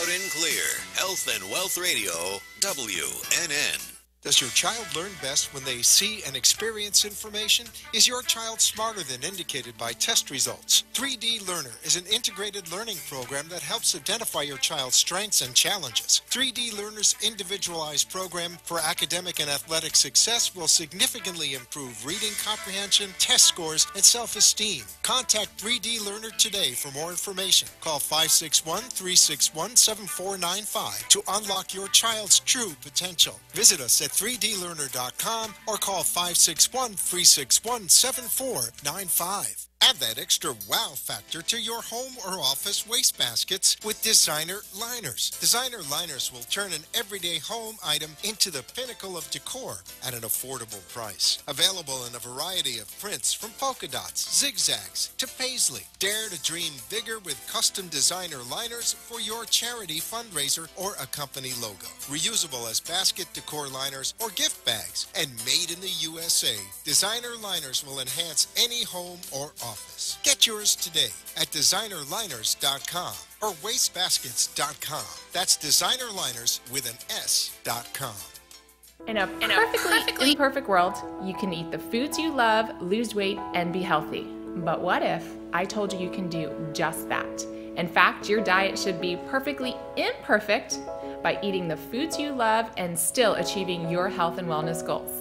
Loud and clear. Health and Wealth Radio, WNN. Does your child learn best when they see and experience information? Is your child smarter than indicated by test results? 3D Learner is an integrated learning program that helps identify your child's strengths and challenges. 3D Learner's individualized program for academic and athletic success will significantly improve reading comprehension, test scores, and self-esteem. Contact 3D Learner today for more information. Call 561-361-7495 to unlock your child's true potential. Visit us at 3dlearner.com or call 561-361-7495. Add that extra wow factor to your home or office wastebaskets with designer liners. Designer liners will turn an everyday home item into the pinnacle of decor at an affordable price. Available in a variety of prints from polka dots, zigzags to paisley. Dare to dream bigger with custom designer liners for your charity fundraiser or a company logo. Reusable as basket decor liners or gift bags. And made in the USA, designer liners will enhance any home or office. Get yours today at designerliners.com or wastebaskets.com. That's designerliners with an S.com. In a perfectly imperfect world, you can eat the foods you love, lose weight, and be healthy. But what if I told you you can do just that? In fact, your diet should be perfectly imperfect by eating the foods you love and still achieving your health and wellness goals.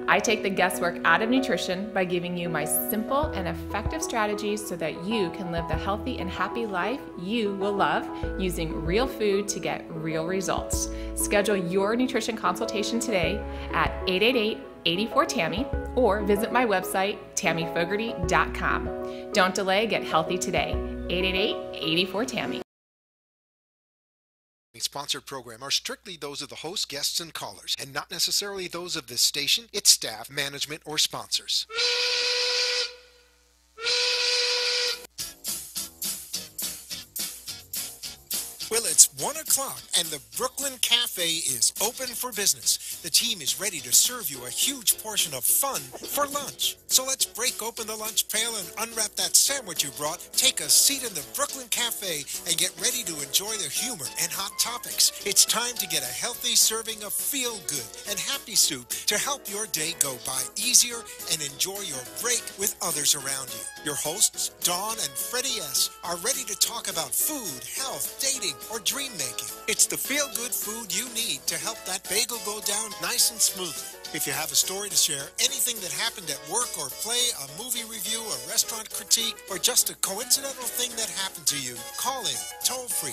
I take the guesswork out of nutrition by giving you my simple and effective strategies so that you can live the healthy and happy life you will love using real food to get real results. Schedule your nutrition consultation today at 888-84-TAMMY or visit my website, tammyfogarty.com. Don't delay, get healthy today. 888-84-TAMMY. Sponsored program are strictly those of the host, guests, and callers, and not necessarily those of this station, its staff, management, or sponsors. Well, it's 1 o'clock and the Brooklyn Cafe is open for business. The team is ready to serve you a huge portion of fun for lunch. So let's break open the lunch pail and unwrap that sandwich you brought, take a seat in the Brooklyn Cafe, and get ready to enjoy the humor and hot topics. It's time to get a healthy serving of feel-good and happy soup to help your day go by easier and enjoy your break with others around you. Your hosts, Dawn and Freddy S., are ready to talk about food, health, dating, or dream making. It's the feel-good food you need to help that bagel go down nice and smoothly. If you have a story to share, anything that happened at work or play, a movie review, a restaurant critique, or just a coincidental thing that happened to you, call in toll-free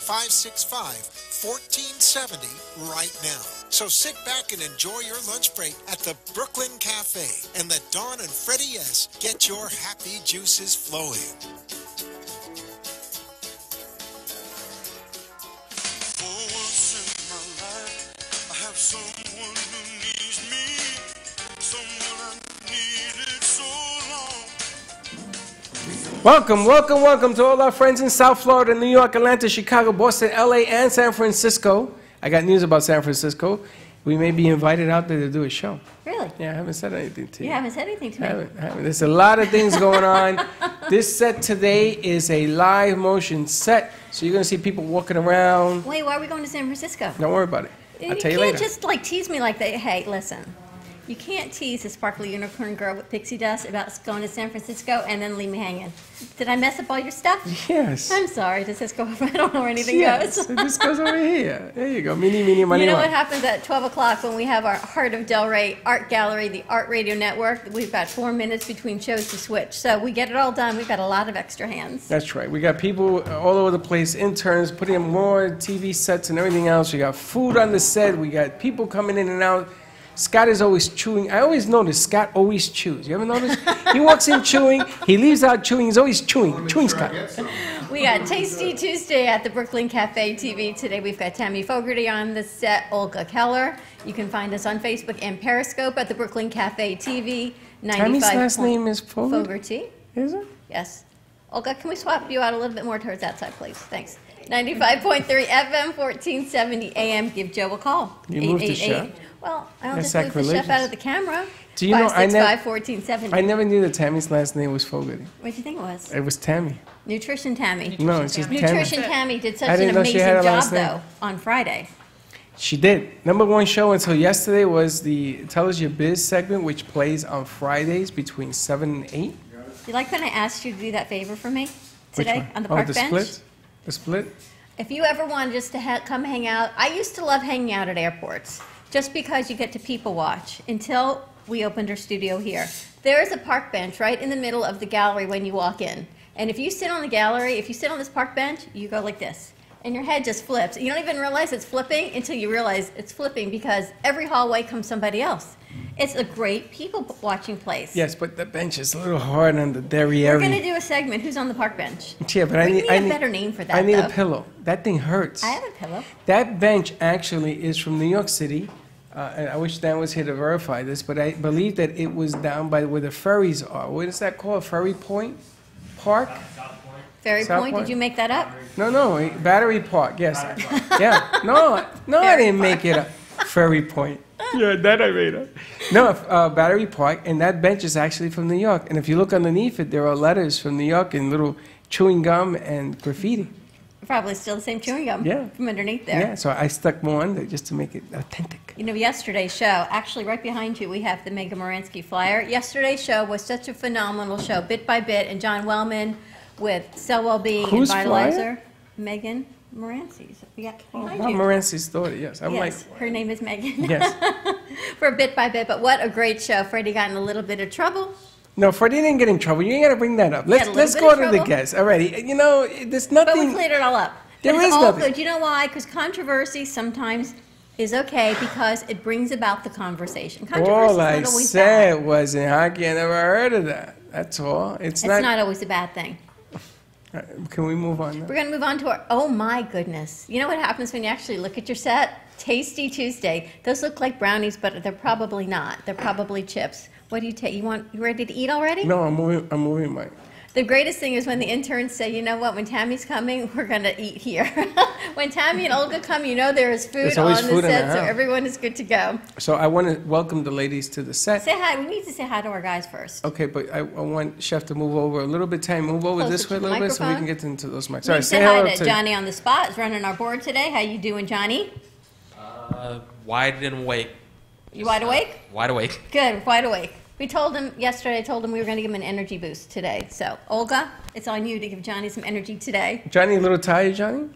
888-565-1470 right now. So sit back and enjoy your lunch break at the Brooklyn Cafe and let Dawn and Freddy S. get your happy juices flowing. Someone who needs me, someone I needed so long. Welcome to all our friends in South Florida, New York, Atlanta, Chicago, Boston, LA, and San Francisco. I got news about San Francisco. We may be invited out there to do a show. Really? Yeah, I haven't said anything to you. You haven't said anything to me. I haven't. There's a lot of things going on. This set today is a live motion set, so you're going to see people walking around. Wait, why are we going to San Francisco? Don't worry about it. I'll tell you later. You can't just like tease me like that. Hey, listen. You can't tease a sparkly unicorn girl with pixie dust about going to San Francisco and then leave me hanging. Did I mess up all your stuff? Yes. I'm sorry. Does this go over? I don't know where anything goes. It just goes over here. There you go. Meeny, money, You know what happens at 12 o'clock when we have our Heart of Delray Art Gallery, the Art Radio Network? We've got 4 minutes between shows to switch. So we get it all done. We've got a lot of extra hands. That's right. We got people all over the place, interns, putting in more TV sets and everything else. We got food on the set. We got people coming in and out. Scott is always chewing. I always notice Scott always chews. You ever notice? He walks in chewing. He leaves out chewing. He's always chewing. Chewing, Scott. We got Tasty Tuesday at the Brooklyn Cafe TV. Today we've got Tammy Fogarty on the set, Olga Keller. You can find us on Facebook and Periscope at the Brooklyn Cafe TV. Tammy's last name is Fogarty. Is it? Yes. Olga, can we swap you out a little bit more towards that side, please? Thanks. 95.3 FM, 1470 AM. Give Joe a call. You moved the chef. Well, I don't just move the chef out of the camera. Do you know, 565-1470. I never knew that Tammy's last name was Fogarty. What do you think it was? It was Tammy. Nutrition Tammy. No, it's just Tammy. Nutrition Tammy did such I an didn't know she amazing had a job, last name. though, on Friday. She did. #1 show until yesterday was the Tell Us Your Biz segment, which plays on Fridays between 7 and 8. You like when I asked you to do that favor for me Which today one? on the park the bench? split? The split? If you ever wanted just to come hang out, I used to love hanging out at airports just because you get to people watch until we opened our studio here. There is a park bench right in the middle of the gallery when you walk in. And if you sit on the gallery, if you sit on this park bench, you go like this. And your head just flips. You don't even realize it's flipping until you realize it's flipping because every hallway comes somebody else. It's a great people watching place. Yes, but the bench is a little hard on the derriere. We're going to do a segment, Who's on the Park Bench? Yeah, but I need a better name for that, I need though. a pillow. That thing hurts. I have a pillow. That bench actually is from New York City. And I wish Dan was here to verify this, but I believe that it was down by where the ferries are. What is that called? Ferry Point Park? Ferry South Point, Point? did you make that up? No, Battery Park, yes. Yeah, no, I didn't make it up. Ferry Point. Yeah, that I made up. No, Battery Park, and that bench is actually from New York. And if you look underneath it, there are letters from New York and little chewing gum and graffiti. Probably still the same chewing gum Yeah. from underneath there. Yeah, so I stuck more under just to make it authentic. You know, yesterday's show, actually right behind you, we have the Megan Moransky flyer. Yesterday's show was such a phenomenal show, bit by bit, and John Wellman with Cell Wellbeing and Whose Vitalizer. flyer? Megan Moransky's. Yeah, Oh, behind Bob you. Moransky's daughter, yes. I'm Yes, her name is Megan. Yes. For bit by bit, but what a great show. Freddie got in a little bit of trouble. No, Freddie didn't get in trouble. You ain't got to bring that up. Let's a little bit go of to the trouble. guests. Alrighty. You know, there's But we nothing. cleared it all up. There But it's is all nothing. good. You know why? Because controversy sometimes is okay because it brings about the conversation. Controversy All is I not always said bad. was in hockey, I never heard of that. That's all. It's not always a bad thing. Can we move on now? We're going to move on to our, oh my goodness. You know what happens when you actually look at your set? Tasty Tuesday. Those look like brownies, but they're probably not. They're probably chips. What do you take? You ready to eat already? No, I'm moving, Mike. The greatest thing is when the interns say, you know what, when Tammy's coming, we're going to eat here. When Tammy and Olga come, you know there is food There's always on food the in set, the so house. everyone is good to go. So I want to welcome the ladies to the set. Say hi. We need to say hi to our guys first. Okay, but I want Chef to move over a little bit. Time, move over Closer this way a to the little bit so we microphone. can get into those mics. We Sorry, need to say say hi hello to Johnny on the spot. Is running our board today. How you doing, Johnny? Wide and awake. You wide awake? Wide awake. Good, wide awake. We told him yesterday, I told him we were going to give him an energy boost today. So, Olga, it's on you to give Johnny some energy today. Johnny, a little tired, Johnny?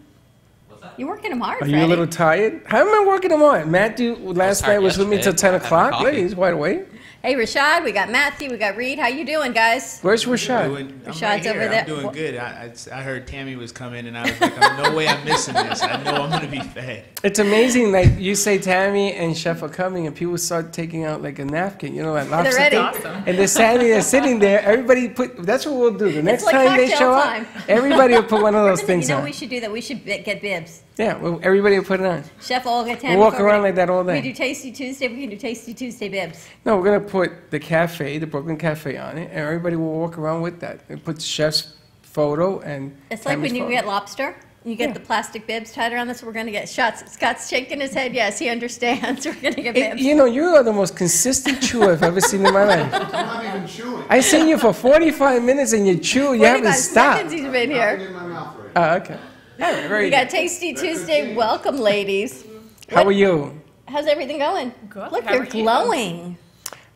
You're working him hard, Are Freddie. you a little tired? How am I working him on? Matthew last tired night was with me till yesterday. 10 I had o'clock. coffee. Look, he's wide awake. Hey, Rashad, we got Matthew, we got Reed. How you doing, guys? Where's Rashad? I'm Rashad's right here. over there. I'm doing good. I heard Tammy was coming, and I was like, no way I'm missing this. I know I'm going to be fed. It's amazing, like you say Tammy and Chef are coming and people start taking out like a napkin, you know, like lobster ready. thing. Awesome. And they're sitting there, everybody that's what we'll do. The next like time they cocktail show time. up, everybody will put one of those You things know on. we should do that. We should get bibs. Yeah, well, everybody will put it on. Chef Olga, Tammy. We'll walk Fogarty. around like that all day. We do Tasty Tuesday. We can do Tasty Tuesday bibs. No, we're going to put the cafe, the Brooklyn Cafe on it, and everybody will walk around with that. It puts Chef's photo and It's like Tammy's when you photo. get lobster. You get Yeah. the plastic bibs tied around this. We're going to get shots. Scott's shaking his head. Yes, he understands. We're going to get bibs. You know, you are the most consistent chewer I've ever seen in my life. I'm not even chewing. I seen you for 45 minutes and you chew, you haven't 45 stopped. seconds he's been Nothing here. in my mouth right now. Oh, okay. All right, very We good. got Tasty Tuesday. Welcome, ladies. How are you? How's everything going? Good. Look, How you're are you? glowing.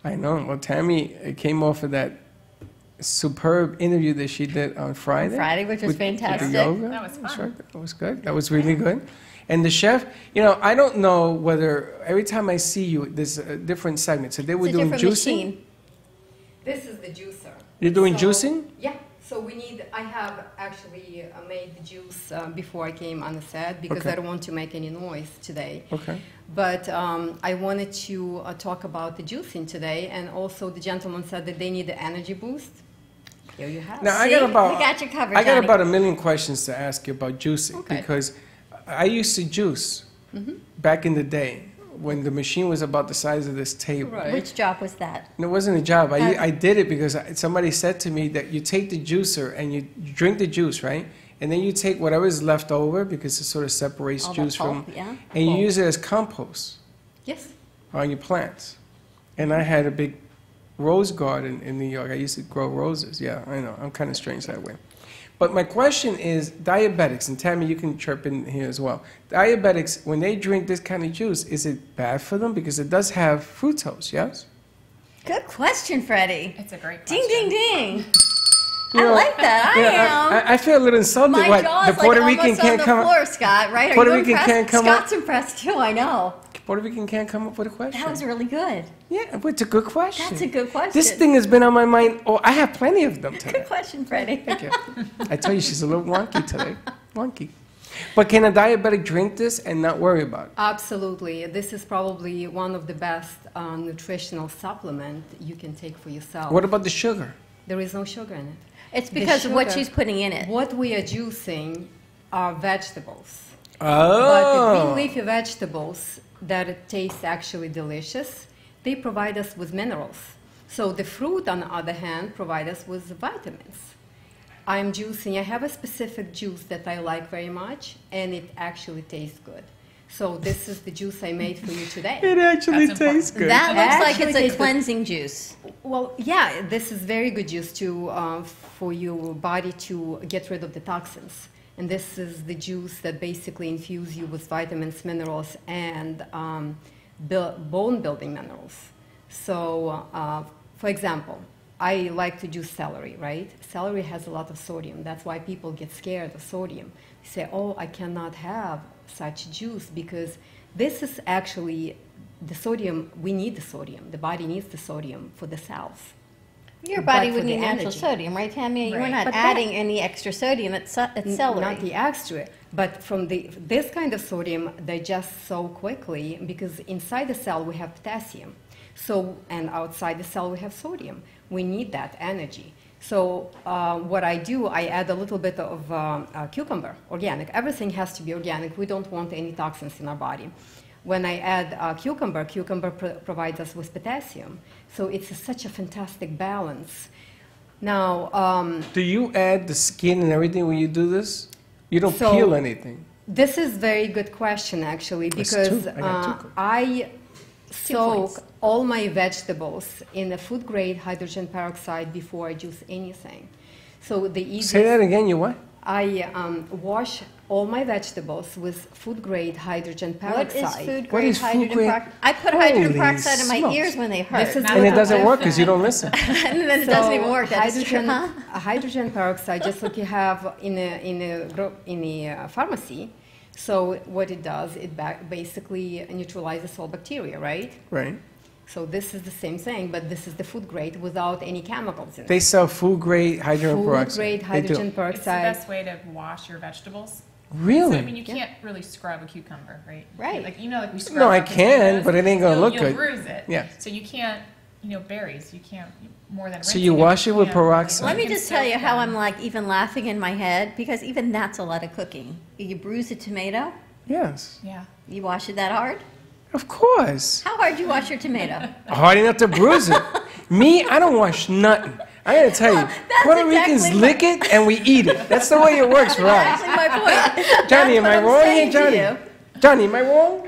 I know. Well, Tammy came off of that superb interview that she did on Friday. Which was with the fantastic. yoga. That was fun. Sure, that was good. That was really good. And the chef, you know, I don't know whether every time I see you, there's a different segment. So they were It's a doing different juicing. machine. This is the juicer. You're doing So- juicing? Yeah. So I have actually made the juice before I came on the set because Okay. I don't want to make any noise today. Okay. But I wanted to talk about the juicing today, and also the gentleman said that they need the energy boost. Here you have. Now, See? We got you covered, I got Johnny. about a million questions to ask you about juicing Okay. because I used to juice back in the day when the machine was about the size of this table. Right. Which job was that? And it wasn't a job. I did it because somebody said to me that you take the juicer and you drink the juice, right? And then you take whatever is left over because it sort of separates All that juice pulp, from, yeah. and you Pulp. use it as compost Yes. on your plants. And I had a big rose garden in New York. I used to grow roses. Yeah, I know. I'm kind of strange that way. But my question is, diabetics, and Tammy, you can chirp in here as well. Diabetics, when they drink this kind of juice, is it bad for them? Because it does have fructose, yes? Good question, Freddie. It's a great Ding, question. ding, ding. You know, I like that. I am. I feel a little insulted. My What, jaw's the Puerto like Rican almost can't on come the floor, Scott, right? Are Puerto you Rican impressed? can't come up- Scott's impressed too, I know. Puerto Rican can't come up with a question. That was really good. Yeah, but it's a good question. That's a good question. This thing has been on my mind. Oh, I have plenty of them today. Good question, Freddie. Thank you. I tell you, she's a little wonky today. Wonky. But can a diabetic drink this and not worry about it? Absolutely. This is probably one of the best nutritional supplement you can take for yourself. What about the sugar? There is no sugar in it. It's The because of what sugar- she's putting in it. What we are juicing are vegetables. But Oh. the green leafy vegetables that taste actually delicious, they provide us with minerals. So the fruit, on the other hand, provide us with vitamins. I'm juicing, I have a specific juice that I like very much, and it actually tastes good. So this is the juice I made for you today. It actually That's tastes good. That looks like Actually it's a tastes good. cleansing juice. Well, yeah, this is very good juice for your body to get rid of the toxins. And this is the juice that basically infuse you with vitamins, minerals, and bone-building minerals. So, for example, I like to juice celery, right? Celery has a lot of sodium. That's why people get scared of sodium. They say, oh, I cannot have such juice because this is actually the sodium. We need the sodium. The body needs the sodium for the cells. Your body But would for need the natural energy. sodium, right, Tammy? You're Right. not But that- adding any extra sodium. It's celery. Not the extra, but from this kind of sodium digests so quickly because inside the cell we have potassium. So, and outside the cell we have sodium. We need that energy. So what I do, I add a little bit of cucumber, organic. Everything has to be organic. We don't want any toxins in our body. When I add cucumber provides us with potassium. So it's such a fantastic balance. Now, Do you add the skin and everything when you do this? You don't So- peel anything. this is very good question actually That's because two. I got two. I soak points. all my vegetables in a food grade hydrogen peroxide before I juice anything. So the easiest Say that again, you what? I wash all my vegetables with food grade hydrogen What peroxide. is food What grade is food hydrogen grade? peroxide? I put hydrogen Holy peroxide in my smokes. ears when they hurt. This is And it doesn't work because you don't listen. and then it So doesn't even work. That's true, hydrogen, huh? a hydrogen peroxide, just like you have in a pharmacy. So what it does, it basically neutralizes all bacteria, right? Right. So this is the same thing, but this is the food grade without any chemicals in They it. sell food grade hydrogen Food peroxide. grade They hydrogen do. It's the peroxide. best way to wash your vegetables. Really? So, I mean, you can't really scrub a cucumber, right? Right. Like, you know, like we scrub No, I our can, potatoes, but it ain't gonna look you'll good. bruise it. Yeah. So you can't, you know, berries, you can't, more than So rinsing you wash it with can't- peroxide. Let me can just tell you soak how them. I'm like even laughing in my head because even that's a lot of cooking. You bruise a tomato, Yes. Yeah. you wash it that hard? Of course. How hard do you wash your tomato? Hard enough to bruise it. Me, I don't wash nothing. I gotta tell you, that's Puerto Ricans exactly lick it and we eat it. That's the way it works for us. Exactly my point. Johnny, am That's I what I'm wrong saying here, to Johnny? you. Johnny, am I wrong?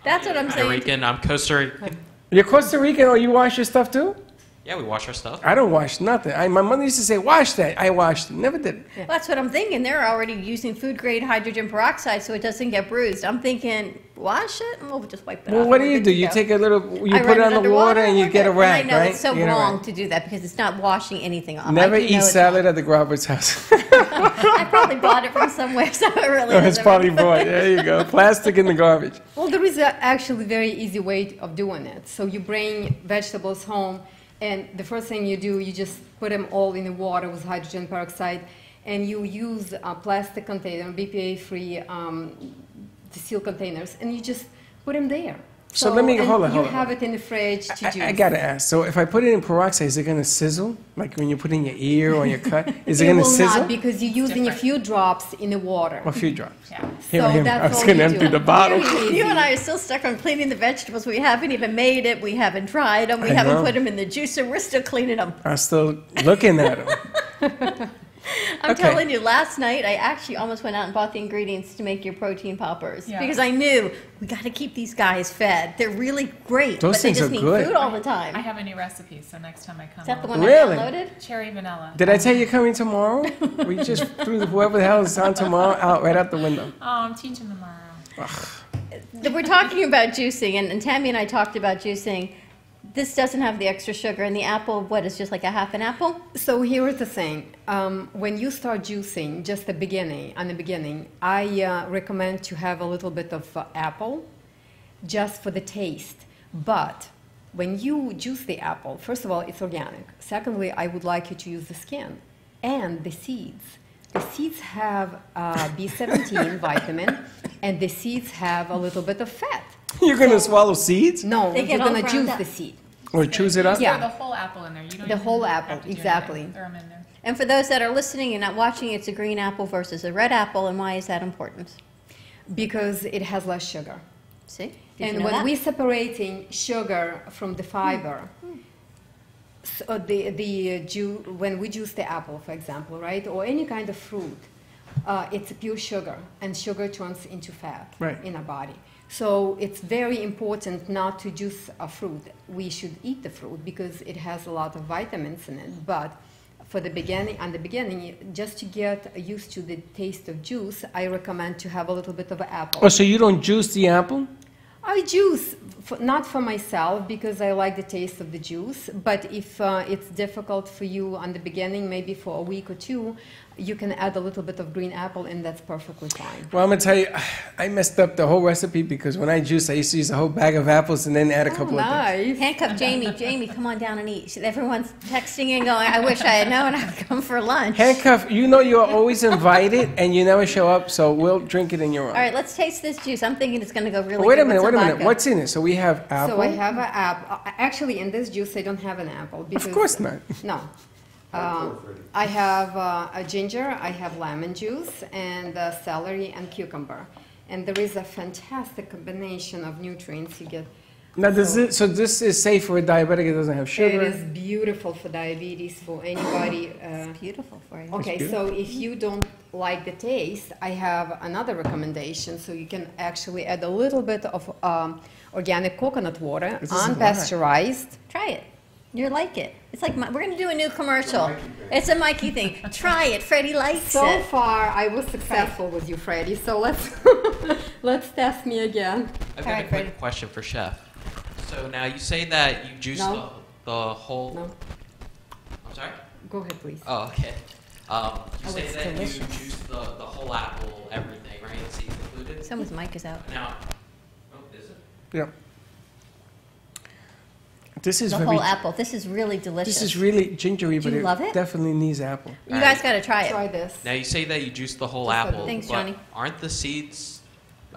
That's what I'm Puerto saying. Rican, I'm Costa Rican. You're Costa Rican or you wash your stuff too? Yeah, we wash our stuff. I don't wash nothing. My mother used to say, wash that. I washed it. Never did it. Well, that's what I'm thinking. They're already using food grade hydrogen peroxide so it doesn't get bruised. I'm thinking, wash it and we'll just wipe it off. Well, what do We're you good do? to You go. take a little, you I put run it on the underwater water and you we're get a good. rag, I know right? it's so You get a rag. wrong to do that because it's not washing anything off. Never I do know eat it's salad wrong. at the Roberts house. I probably bought it from somewhere, so it really It's doesn't probably matter. bought. There you go. Plastic in the garbage. Well, there is actually a very easy way of doing it. So you bring vegetables home, and the first thing you do, you just put them all in the water with hydrogen peroxide, and you use a plastic container, BPA-free steel containers, and you just put them there. So let me- and hold on, You hold on. have it in the fridge to juice. I gotta ask. So if I put it in peroxide, is it gonna sizzle? Like when you put it in your ear or your cut? Is it It gonna will sizzle? not because you're using a few drops in the water. A few drops. Yeah. Here, So here. that's I was all gonna you empty do. the bottle. Very You and I easy. are still stuck on cleaning the vegetables. We haven't even made it. We haven't dried them. We I haven't know. put them in the juicer. We're still cleaning them. I'm still looking at them. I'm telling you, last night I actually almost went out and bought the ingredients to make your protein poppers because I knew we got to keep these guys fed. They're really great, Those but they things just are need good. food all the time. I have a new recipe, so next time I come, Is that the I'll- one Really? I downloaded? cherry vanilla. Did I tell you coming tomorrow? We just threw whoever the hell is on tomorrow out right out the window. Oh, I'm teaching tomorrow. We're talking about juicing, and Tammy and I talked about juicing. This doesn't have the extra sugar, and the apple, what, is just like a half an apple? So here is the thing. When you start juicing, just on the beginning, I recommend to have a little bit of apple, just for the taste. But when you juice the apple, first of all, it's organic. Secondly, I would like you to use the skin and the seeds. The seeds have B17 vitamin, and the seeds have a little bit of fat. You're going to swallow seeds? No, They you're get all going to ground juice up. the seed. Or choose it up? Yeah. Throw the whole apple in there. You don't The even whole have apple, to do exactly. anything. Throw 'em in there. And for those that are listening and not watching, it's a green apple versus a red apple, and why is that important? Because it has less sugar. See? Did And you know when that? we're separating sugar from the fiber, so when we juice the apple, for example, right, or any kind of fruit, it's pure sugar, and sugar turns into fat in our body. So it's very important not to juice a fruit. We should eat the fruit because it has a lot of vitamins in it. But for the beginning, just to get used to the taste of juice, I recommend to have a little bit of apple. Oh, so you don't juice the apple? I juice, not for myself because I like the taste of the juice, but if it's difficult for you on the beginning, maybe for a week or two, you can add a little bit of green apple and that's perfectly fine. Well, I'm going to tell you, I messed up the whole recipe because when I juice, I used to use a whole bag of apples and then add a couple of things. Nice. Handcuff Jamie. Jamie, come on down and eat. Everyone's texting and going, I wish I had known I would come for lunch. Handcuff, you know you're always invited and you never show up, so we'll drink it in your All honor. right, let's taste this juice. I'm thinking it's going to go really Wait good a minute, with wait a some minute. vodka. What's in it? So we have apple. So I have an apple. Actually, in this juice, I don't have an apple. Because, Of course not. No. I have a ginger, I have lemon juice, and celery and cucumber. And there is a fantastic combination of nutrients you get. Now, so this is safe for a diabetic, it doesn't have sugar? It is beautiful for diabetes, for anybody. It's beautiful for you. Okay, so if you don't like the taste, I have another recommendation. So you can actually add a little bit of organic coconut water, This is a lot. Unpasteurized. Try it. You'll like it. It's like we're going to do a new commercial. It's a Mikey thing. Try it. Freddie likes So it. far, I was successful with you, Freddy. So let's test me again. I've got All right, a Freddy. quick question for Chef. So now you say that you juice No. the whole. No, I'm sorry. go ahead, please. Oh, okay. You say it's that delicious. you juice the whole apple, everything, right? Seeds included. Someone's mic is out. Now, oh, is it? Yeah. This is The very, whole apple. This is really delicious. this is really gingery, but you love it? definitely needs apple. You guys got to try it. Try this. Now you say that you juice the whole Just a apple. Thanks, but Johnny. Aren't the seeds?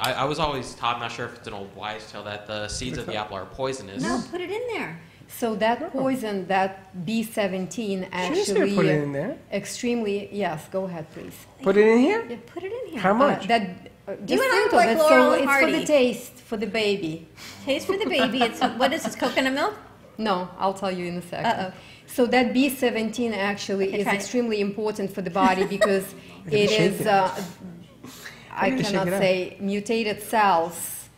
I was always taught. I'm not sure if it's an old wives' tale that the seeds of the apple are poisonous. No, put it in there. So that poison, that B17, She actually put it in there. extremely. Yes, go ahead, please. Put it in here? Yeah, put it in here. How much? Just You and I think of like it. Laurel So and it's for Hardy. the taste, for the baby. Taste for the baby. It's what is this? Coconut milk? No, I'll tell you in a second. Uh-oh. So that B17 actually Okay, is try it. extremely important for the body because it shake is, it. I Shake cannot it up. say, mutated cells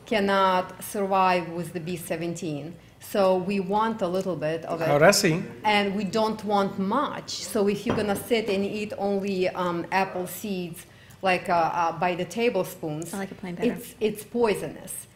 cannot survive with the B17. So we want a little bit of it. Ahora sí. And we don't want much. So if you're gonna sit and eat only apple seeds, like by the tablespoons, I like it plain better. it's poisonous.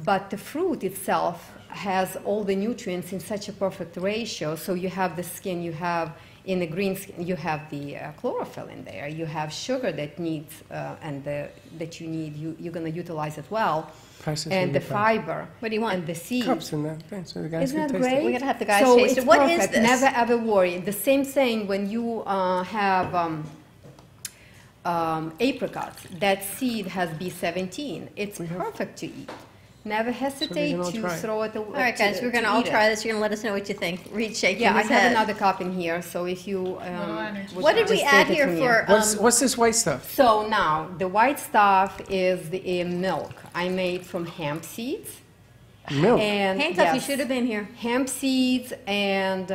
But the fruit itself has all the nutrients in such a perfect ratio. So you have the skin, you have in the green skin, you have the chlorophyll in there. You have sugar that needs that you need. You're gonna utilize it well, Pass this and in the the fiber. What do you want? And the seeds. Cups in that thing, so the guys Isn't can that taste great? it. We gotta have the guys so taste it. it's What is perfect. this? Never ever worry. The same thing when you have apricots. That seed has B17. It's perfect to eat. Never hesitate all to try it. throw it away. All right, guys, we're going to all try this. You're going to let us know what you think. Reed shaking Yeah, I his have head. another cup in here, so if you. Um, What did we just add take it here from for? What's this white stuff? So now, the white stuff is the milk I made from hemp seeds. Milk. And Handcuff, you yes, should have been here. hemp seeds and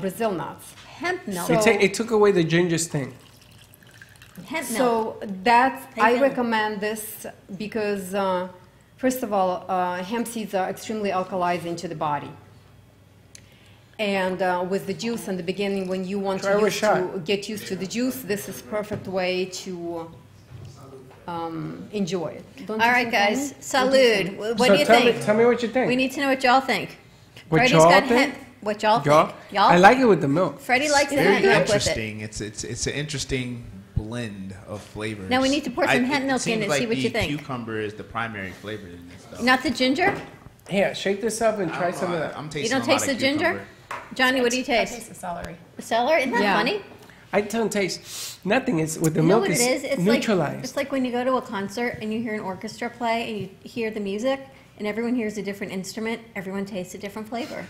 Brazil nuts. Hemp milk. So- It took away the ginger sting. Hemp milk. So that's, How you I feeling? recommend this because, first of all, hemp seeds are extremely alkalizing to the body. And with the juice in the beginning, when you want Try with to get used to the juice, this is perfect way to enjoy it. Don't All you right, think, Annie? guys. Salud. What So do you tell think? me what you think. We need to know what y'all think. What Freddy's y'all got think? hemp. What y'all Y'all? think? Y'all? I like it with the milk. Freddie likes the Very hemp milk with it. interesting. It's an interesting blend of flavors. Now we need to pour some hemp milk in it and seems see what like you the think. Cucumber is the primary flavor in this stuff. Not the ginger? Here, shake this up and I try don't some know, of that. I'm tasting You don't a lot taste of the ginger? cucumber. Johnny, what do you I taste? taste the celery. The celery? Isn't that Yeah. funny? I don't taste nothing. It's with the You know milk what it is? It's neutralized. like, it's like when you go to a concert and you hear an orchestra play and you hear the music and everyone hears a different instrument, everyone tastes a different flavor.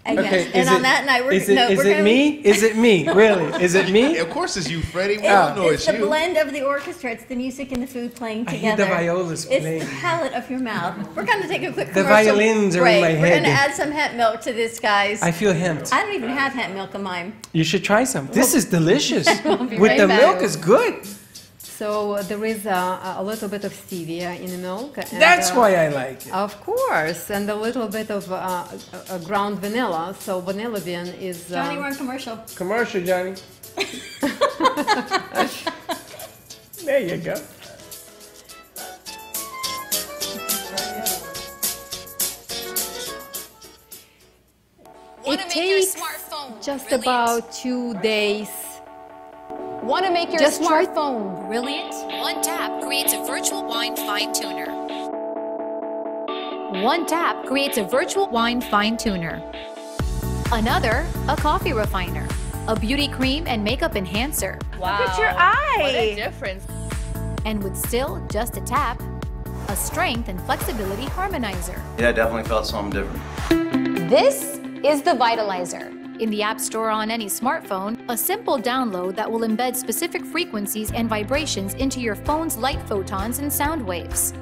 And, yes. And on that night, we're is it gonna me? Is it me? Really? Is it me? Of course it's you, Freddie. We all know It's it's the you. blend of the orchestra. It's the music and the food playing I hear together. the violas It's playing. the palate of your mouth. We're going to take a quick The commercial violins are in break. my We're head. going to add some hemp milk to this, guys. I feel hemped. I don't even have hemp milk in mine. You should try some. This is delicious. be With right the back. milk is good. So there is a little bit of stevia in the milk. And, That's why I like it. Of course, and a little bit of ground vanilla. So vanilla bean is. Johnny, we're on commercial. Commercial, Johnny. There you go. It takes just about 2 days. Want to make your Just try- smartphone brilliant? One tap creates a virtual wine fine tuner. One tap creates a virtual wine fine tuner. Another, a coffee refiner. A beauty cream and makeup enhancer. Wow. Look at your What a eye. difference. And with still just a tap, a strength and flexibility harmonizer. Yeah, I definitely felt something different. This is the Vitalizer. In the App Store on any smartphone, a simple download that will embed specific frequencies and vibrations into your phone's light photons and sound waves.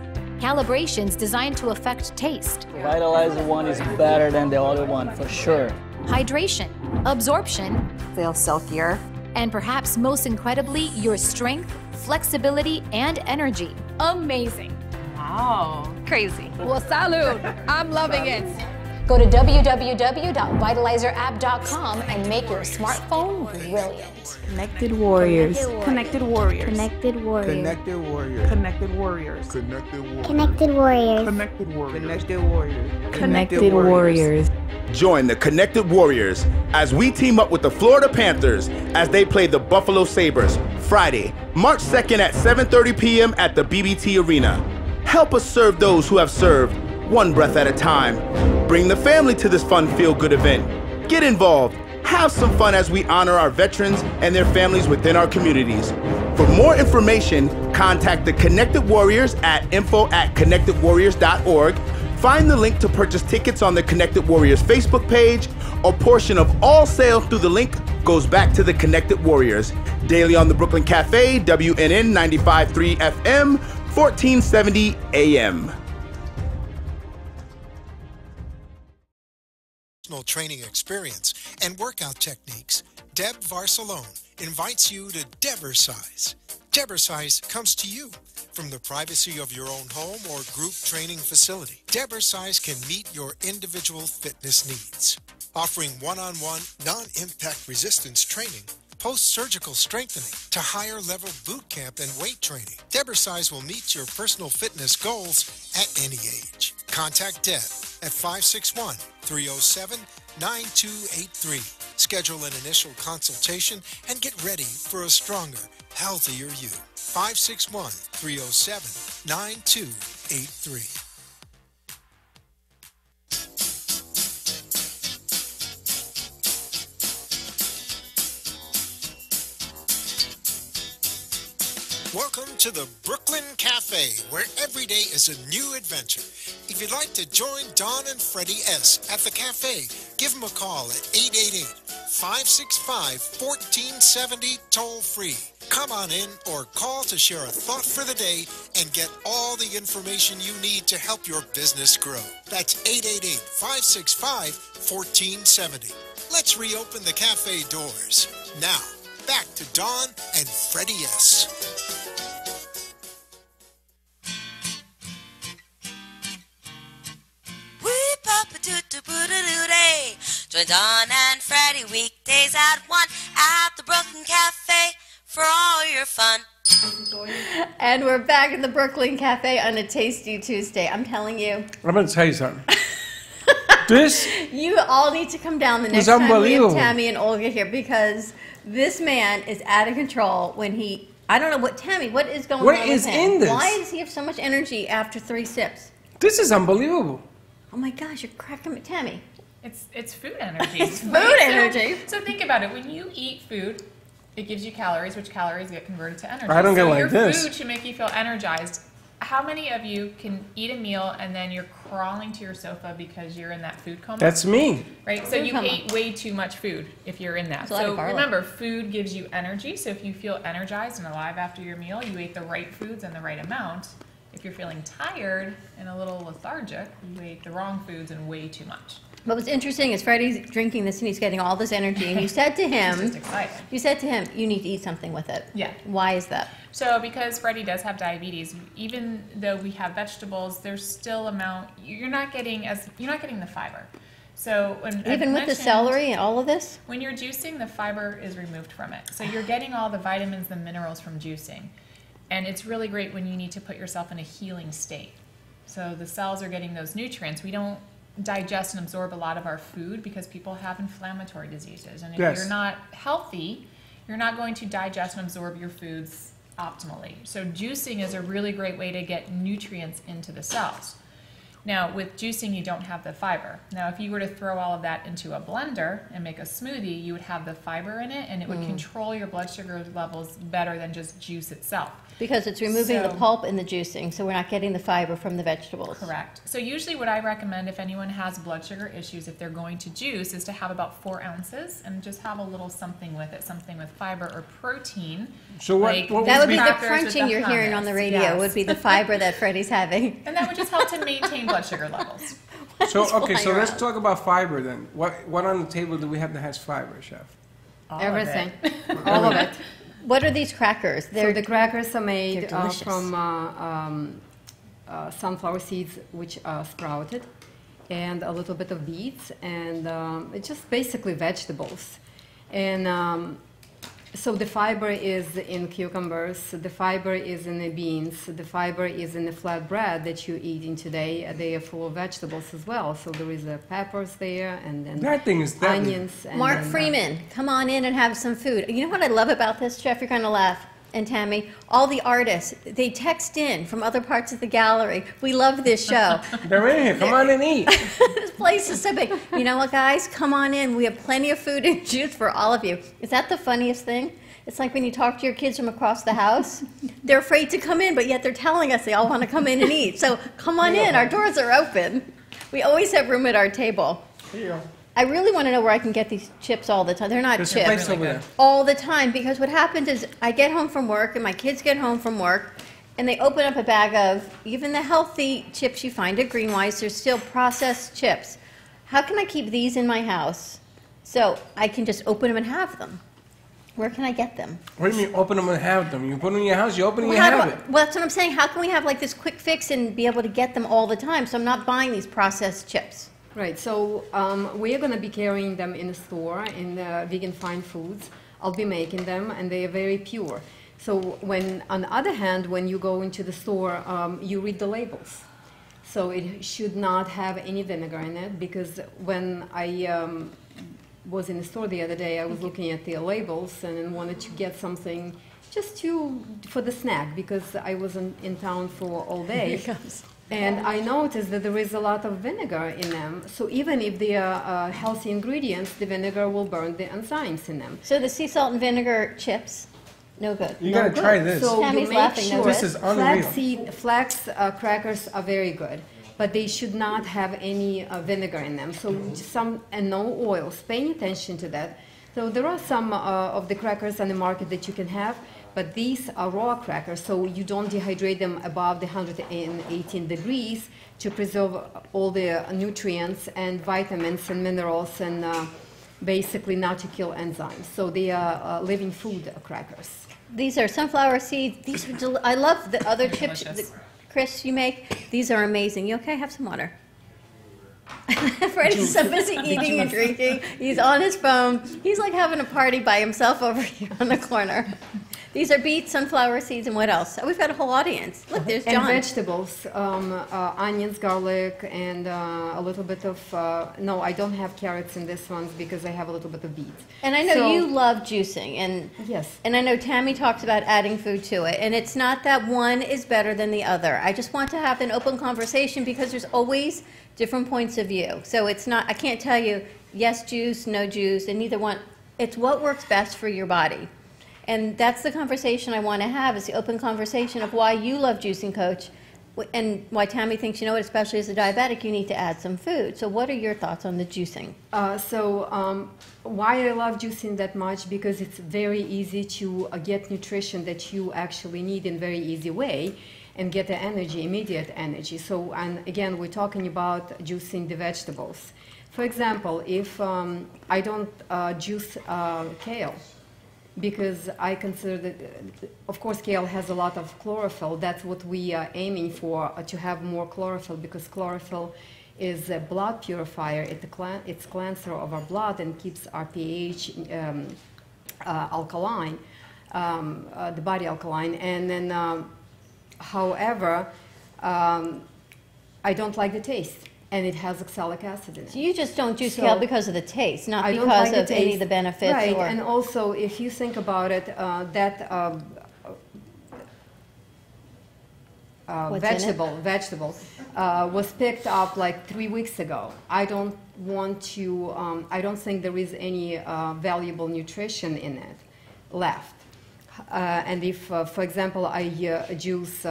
Calibrations designed to affect taste, Vitalizer one is better than the other one, for sure. hydration, absorption, Feel silkier. and perhaps most incredibly, your strength, flexibility, and energy. Amazing. Wow. Crazy. Well, salud. I'm loving it. Go to www.vitalizerapp.com and make your smartphone brilliant. Connected warriors. Connected warriors. Connected warriors. Connected warriors. Connected warriors. Connected warriors. Connected warriors. Connected warriors. Connected warriors. Connected warriors. Join the Connected Warriors as we team up with the Florida Panthers as they play the Buffalo Sabres Friday, March 2nd at 7:30 p.m. at the BBT Arena. Help us serve those who have served, one breath at a time. Bring the family to this fun feel-good event. Get involved. Have some fun as we honor our veterans and their families within our communities. For more information, contact the Connected Warriors at info@connectedwarriors.org. Find the link to purchase tickets on the Connected Warriors Facebook page. A portion of all sales through the link goes back to the Connected Warriors. Daily on the Brooklyn Cafe, WNN 95.3 FM, 1470 AM. Training experience and workout techniques, Deb Varsalone invites you to Debersize. Debersize comes to you from the privacy of your own home or group training facility. Debersize can meet your individual fitness needs, offering one-on-one, non-impact resistance training, post-surgical strengthening to higher level boot camp and weight training. Debersize will meet your personal fitness goals at any age. Contact Deb at 561-307-9283. Schedule an initial consultation and get ready for a stronger, healthier you. 561-307-9283. Welcome to the Brooklyn Cafe, where every day is a new adventure. If you'd like to join Don and Freddie S. at the cafe, give them a call at 888-565-1470 toll free. Come on in or call to share a thought for the day and get all the information you need to help your business grow. That's 888-565-1470. Let's reopen the cafe doors. Now, back to Dawn and Freddy S. Join Dawn and Freddy weekdays at 1 at the Brooklyn Cafe for all your fun. And we're back at the Brooklyn Cafe on a Tasty Tuesday. I'm telling you. I'm going to tell you something. This You all need to come down the next time we have Tammy and Olga here, because this man is out of control when he... I don't know what... Tammy, what is going on with him? What is in this? Why does he have so much energy after 3 sips? This is unbelievable. Oh my gosh, you're cracking me. Tammy. It's food energy. It's food energy. So think about it. When you eat food, it gives you calories, which calories get converted to energy. I don't get like your this. Food should make you feel energized. How many of you can eat a meal and then you're crawling to your sofa because you're in that food coma? That's me. Right? So you ate way too much food if you're in that. So remember, food gives you energy. So if you feel energized and alive after your meal, you ate the right foods and the right amount. If you're feeling tired and a little lethargic, you ate the wrong foods and way too much. What was interesting is Freddy's drinking this and he's getting all this energy, and you said to him, He's just excited. You said to him, you need to eat something with it. Yeah. Why is that? So because Freddy does have diabetes, even though we have vegetables, there's still you're not getting the fiber. So even with the celery and all of this? When you're juicing, the fiber is removed from it. So you're getting all the vitamins, the minerals from juicing. And it's really great when you need to put yourself in a healing state. So the cells are getting those nutrients. We don't digest and absorb a lot of our food because people have inflammatory diseases. And if you're not healthy, you're not going to digest and absorb your foods optimally. So juicing is a really great way to get nutrients into the cells. Now, with juicing, you don't have the fiber. Now, if you were to throw all of that into a blender and make a smoothie, you would have the fiber in it, and it would control your blood sugar levels better than just juice itself. Because it's removing the pulp in the juicing, so we're not getting the fiber from the vegetables. Correct. So usually what I recommend if anyone has blood sugar issues, if they're going to juice, is to have about 4 ounces and just have a little something with it, something with fiber or protein. So what that would be the crunching you're hearing on the radio, would be the fiber that Freddy's having. And that would just help to maintain blood sugar levels. So, okay, so let's talk about fiber then. What on the table do we have that has fiber, Chef? Everything. All of it. What are these crackers? So the crackers are made from sunflower seeds, which are sprouted, and a little bit of beets, and it's just basically vegetables. And so the fiber is in cucumbers, the fiber is in the beans, the fiber is in the flatbread that you're eating today. They are full of vegetables as well. So there is peppers there, and then onions. And Mark Freeman, come on in and have some food. You know what I love about this, Jeff? You're going to laugh. And Tammy, all the artists, they text in from other parts of the gallery. We love this show. They're in here. Come on and eat. This place is so big. You know what, guys? Come on in. We have plenty of food and juice for all of you. Is that the funniest thing? It's like when you talk to your kids from across the house. They're afraid to come in, but yet they're telling us they all want to come in and eat. So come on in. Our doors are open. We always have room at our table. Here you go. I really want to know where I can get these chips all the time. They're not There's chips. All the time, because what happens is I get home from work and my kids get home from work and they open up a bag of even the healthy chips you find at Greenwise. There's still processed chips. How can I keep these in my house so I can just open them and have them? Where can I get them? What do you mean open them and have them? You put them in your house, you open them and you have it. Well, that's what I'm saying. How can we have like this quick fix and be able to get them all the time so I'm not buying these processed chips? Right, so we are going to be carrying them in the store, in the Vegan Fine Foods. I'll be making them, and they are very pure. So when, on the other hand, when you go into the store, you read the labels. So it should not have any vinegar in it, because when I was in the store the other day, I was looking at the labels and wanted to get something just for the snack, because I wasn't in town for all day. Here comes. And I noticed that there is a lot of vinegar in them. So even if they are healthy ingredients, the vinegar will burn the enzymes in them. So the sea salt and vinegar chips, no good. You gotta try this. So Tammy's you make laughing, sure this is unreal. Flax crackers are very good, but they should not have any vinegar in them. So and no oils. Paying attention to that. So there are some of the crackers on the market that you can have, but these are raw crackers, so you don't dehydrate them above the 118 degrees to preserve all the nutrients and vitamins and minerals and basically not to kill enzymes. So they are living food crackers. These are sunflower seeds. These are I love the other chips, Chris, you make. These are amazing. You okay? Have some water. Freddy's so busy eating and drinking. He's on his phone. He's like having a party by himself over here on the corner. These are beets, sunflower seeds, and what else? Oh, we've got a whole audience. Look, there's John. And vegetables, onions, garlic, and a little bit of, no, I don't have carrots in this ones because I have a little bit of beets. And I know you love juicing. And yes. And I know Tammy talks about adding food to it. And it's not that one is better than the other. I just want to have an open conversation because there's always different points of view. So it's not, I can't tell you yes juice, no juice, and neither one. It's what works best for your body. And that's the conversation I want to have, is the open conversation of why you love juicing, Coach, and why Tammy thinks, you know what, especially as a diabetic, you need to add some food. So what are your thoughts on the juicing? Why I love juicing that much? Because it's very easy to get nutrition that you actually need in a very easy way and get the energy, immediate energy. So, and again, we're talking about juicing the vegetables. For example, if I don't juice kale, because I consider that, of course, kale has a lot of chlorophyll. That's what we are aiming for, to have more chlorophyll, because chlorophyll is a blood purifier. It's cleanser of our blood and keeps our pH alkaline, the body alkaline. And then, however, I don't like the taste. And it has oxalic acid in it. So you just don't juice kale because of the taste, not I because don't like of any of the benefits. Right, or and also if you think about it, vegetable was picked up like 3 weeks ago. I don't want to, I don't think there is any valuable nutrition in it left. And if, for example, I juice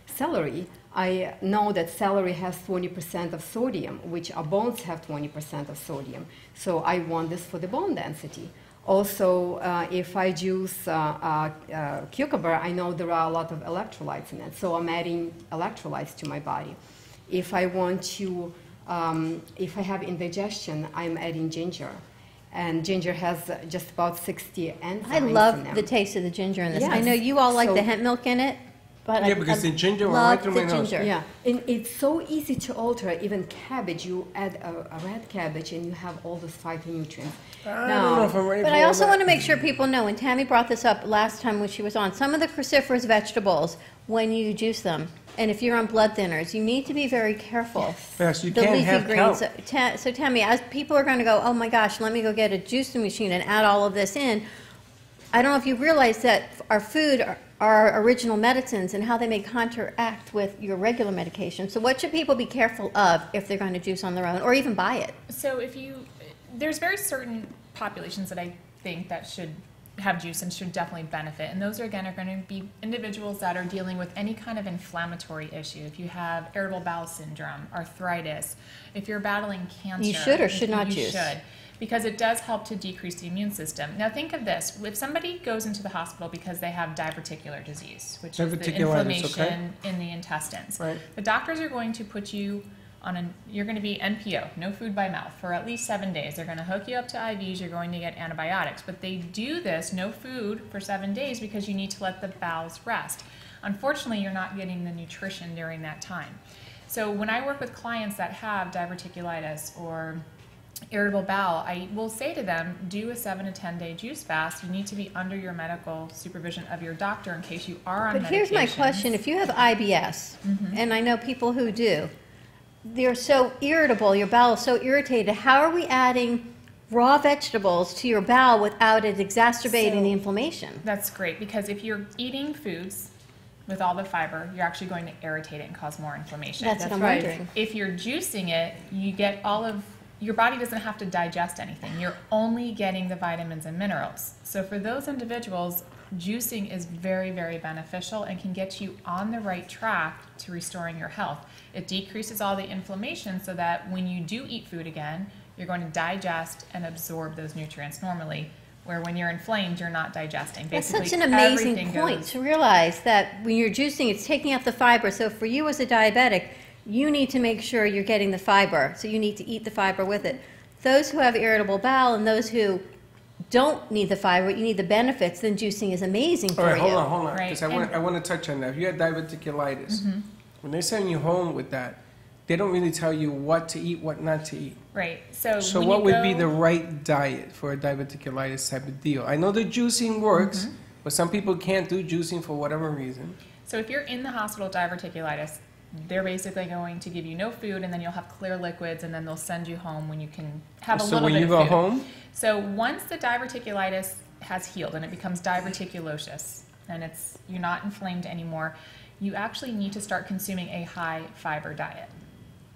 celery, I know that celery has 20% of sodium, which our bones have 20% of sodium. So I want this for the bone density. Also, if I juice cucumber, I know there are a lot of electrolytes in it. So I'm adding electrolytes to my body. If I want to, if I have indigestion, I'm adding ginger. And ginger has just about 60 enzymes. I love the taste of the ginger in this. Yes. I know you all like the hemp milk in it. But yeah, because the ginger right through my nose. Yeah, and it's so easy to alter. Even cabbage, you add a red cabbage, and you have all the phytonutrients. I don't know if I'm ready but I also want to make sure people know, and Tammy brought this up last time when she was on, some of the cruciferous vegetables, when you juice them, and if you're on blood thinners, you need to be very careful. Yes, you can't have greens. So Tammy, as people are going to go, oh my gosh, let me go get a juicing machine and add all of this in, I don't know if you realize that our food are original medicines and how they may counteract with your regular medication. So what should people be careful of if they're going to juice on their own or even buy it? So there's very certain populations that I think that should have juice and should definitely benefit. And those are going to be individuals that are dealing with any kind of inflammatory issue. If you have irritable bowel syndrome, arthritis, if you're battling cancer. You should or should not juice? You should. Because it does help to decrease the immune system. Now think of this, if somebody goes into the hospital because they have diverticular disease, which is the inflammation in the intestines, right. The doctors are going to put you on you're going to be NPO, no food by mouth, for at least 7 days. They're going to hook you up to IVs, you're going to get antibiotics, but they do this, no food, for 7 days because you need to let the bowels rest. Unfortunately, you're not getting the nutrition during that time. So when I work with clients that have diverticulitis or irritable bowel, I will say to them, do a 7 to 10 day juice fast. You need to be under your medical supervision of your doctor in case you are on medication. But here's my question. If you have IBS, and I know people who do, they're so irritable, your bowel is so irritated, how are we adding raw vegetables to your bowel without it exacerbating the inflammation? That's great, because if you're eating foods with all the fiber, you're actually going to irritate it and cause more inflammation. That's what I'm wondering. If you're juicing it, you get all of your body doesn't have to digest anything. You're only getting the vitamins and minerals. So for those individuals, juicing is very, very beneficial and can get you on the right track to restoring your health. It decreases all the inflammation so that when you do eat food again, you're going to digest and absorb those nutrients normally. Where when you're inflamed, you're not digesting. Basically, that's such an amazing everything point goes. to realize that when you're juicing, it's taking out the fiber. So for you as a diabetic, you need to make sure you're getting the fiber. So you need to eat the fiber with it. Those who have irritable bowel and those who don't need the fiber, you need the benefits, then juicing is amazing for All right, you. hold on. Because I want to touch on that. If you had diverticulitis, when they send you home with that, they don't really tell you what to eat, what not to eat. Right. So So what would be the right diet for a diverticulitis type of deal? I know the juicing works, but some people can't do juicing for whatever reason. So if you're in the hospital with diverticulitis, they're basically going to give you no food, and then you'll have clear liquids, and then they'll send you home when you can have a So little when bit you of go food. home? So once the diverticulitis has healed and it becomes diverticulosis, and you're not inflamed anymore, you actually need to start consuming a high fiber diet.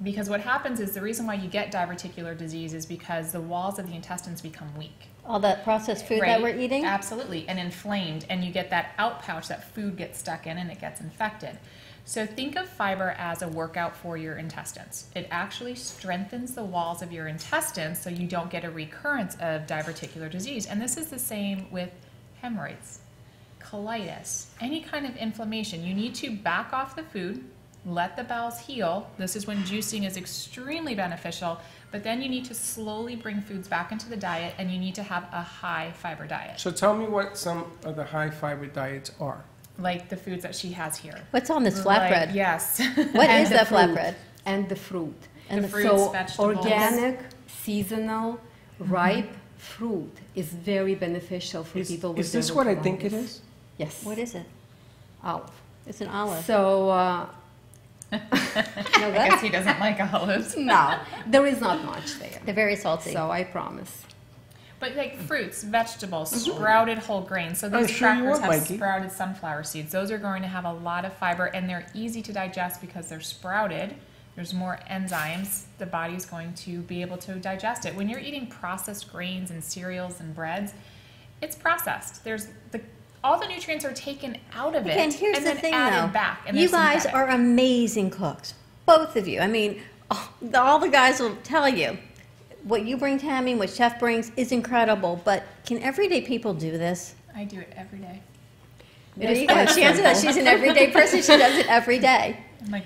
Because what happens is the reason why you get diverticular disease is because the walls of the intestines become weak. All that processed food Right. that we're eating? Absolutely, and inflamed, and you get that outpouch that food gets stuck in and it gets infected. So think of fiber as a workout for your intestines. It actually strengthens the walls of your intestines so you don't get a recurrence of diverticular disease. And this is the same with hemorrhoids, colitis, any kind of inflammation. You need to back off the food, let the bowels heal. This is when juicing is extremely beneficial, but then you need to slowly bring foods back into the diet, and you need to have a high fiber diet. So tell me what some of the high fiber diets are. Like the foods that she has here. What's on this flatbread? Like, yes. What is the that fruit. flatbread? And the fruit. And the fruits, so vegetables. organic, seasonal, ripe fruit is very beneficial for people with Is this what I think it diverticulitis. is? Yes. What is it? Olive. It's an olive. So, I guess he doesn't like olives. no, there is not much there. They're very salty. So I promise. But like fruits, vegetables, sprouted whole grains. So these sure you crackers would, have Mikey. sprouted sunflower seeds. Those are going to have a lot of fiber, and they're easy to digest because they're sprouted. There's more enzymes. The body's going to be able to digest it. When you're eating processed grains and cereals and breads, it's processed. All the nutrients are taken out of it Again, here's and the then thing, added though. back. And You they're guys synthetic. are amazing cooks, both of you. I mean, all the guys will tell you what you bring, Tammy, what Chef brings is incredible. But can everyday people do this? I do it every day. There you go. She answered that. She's an everyday person. She does it every day. I'm like,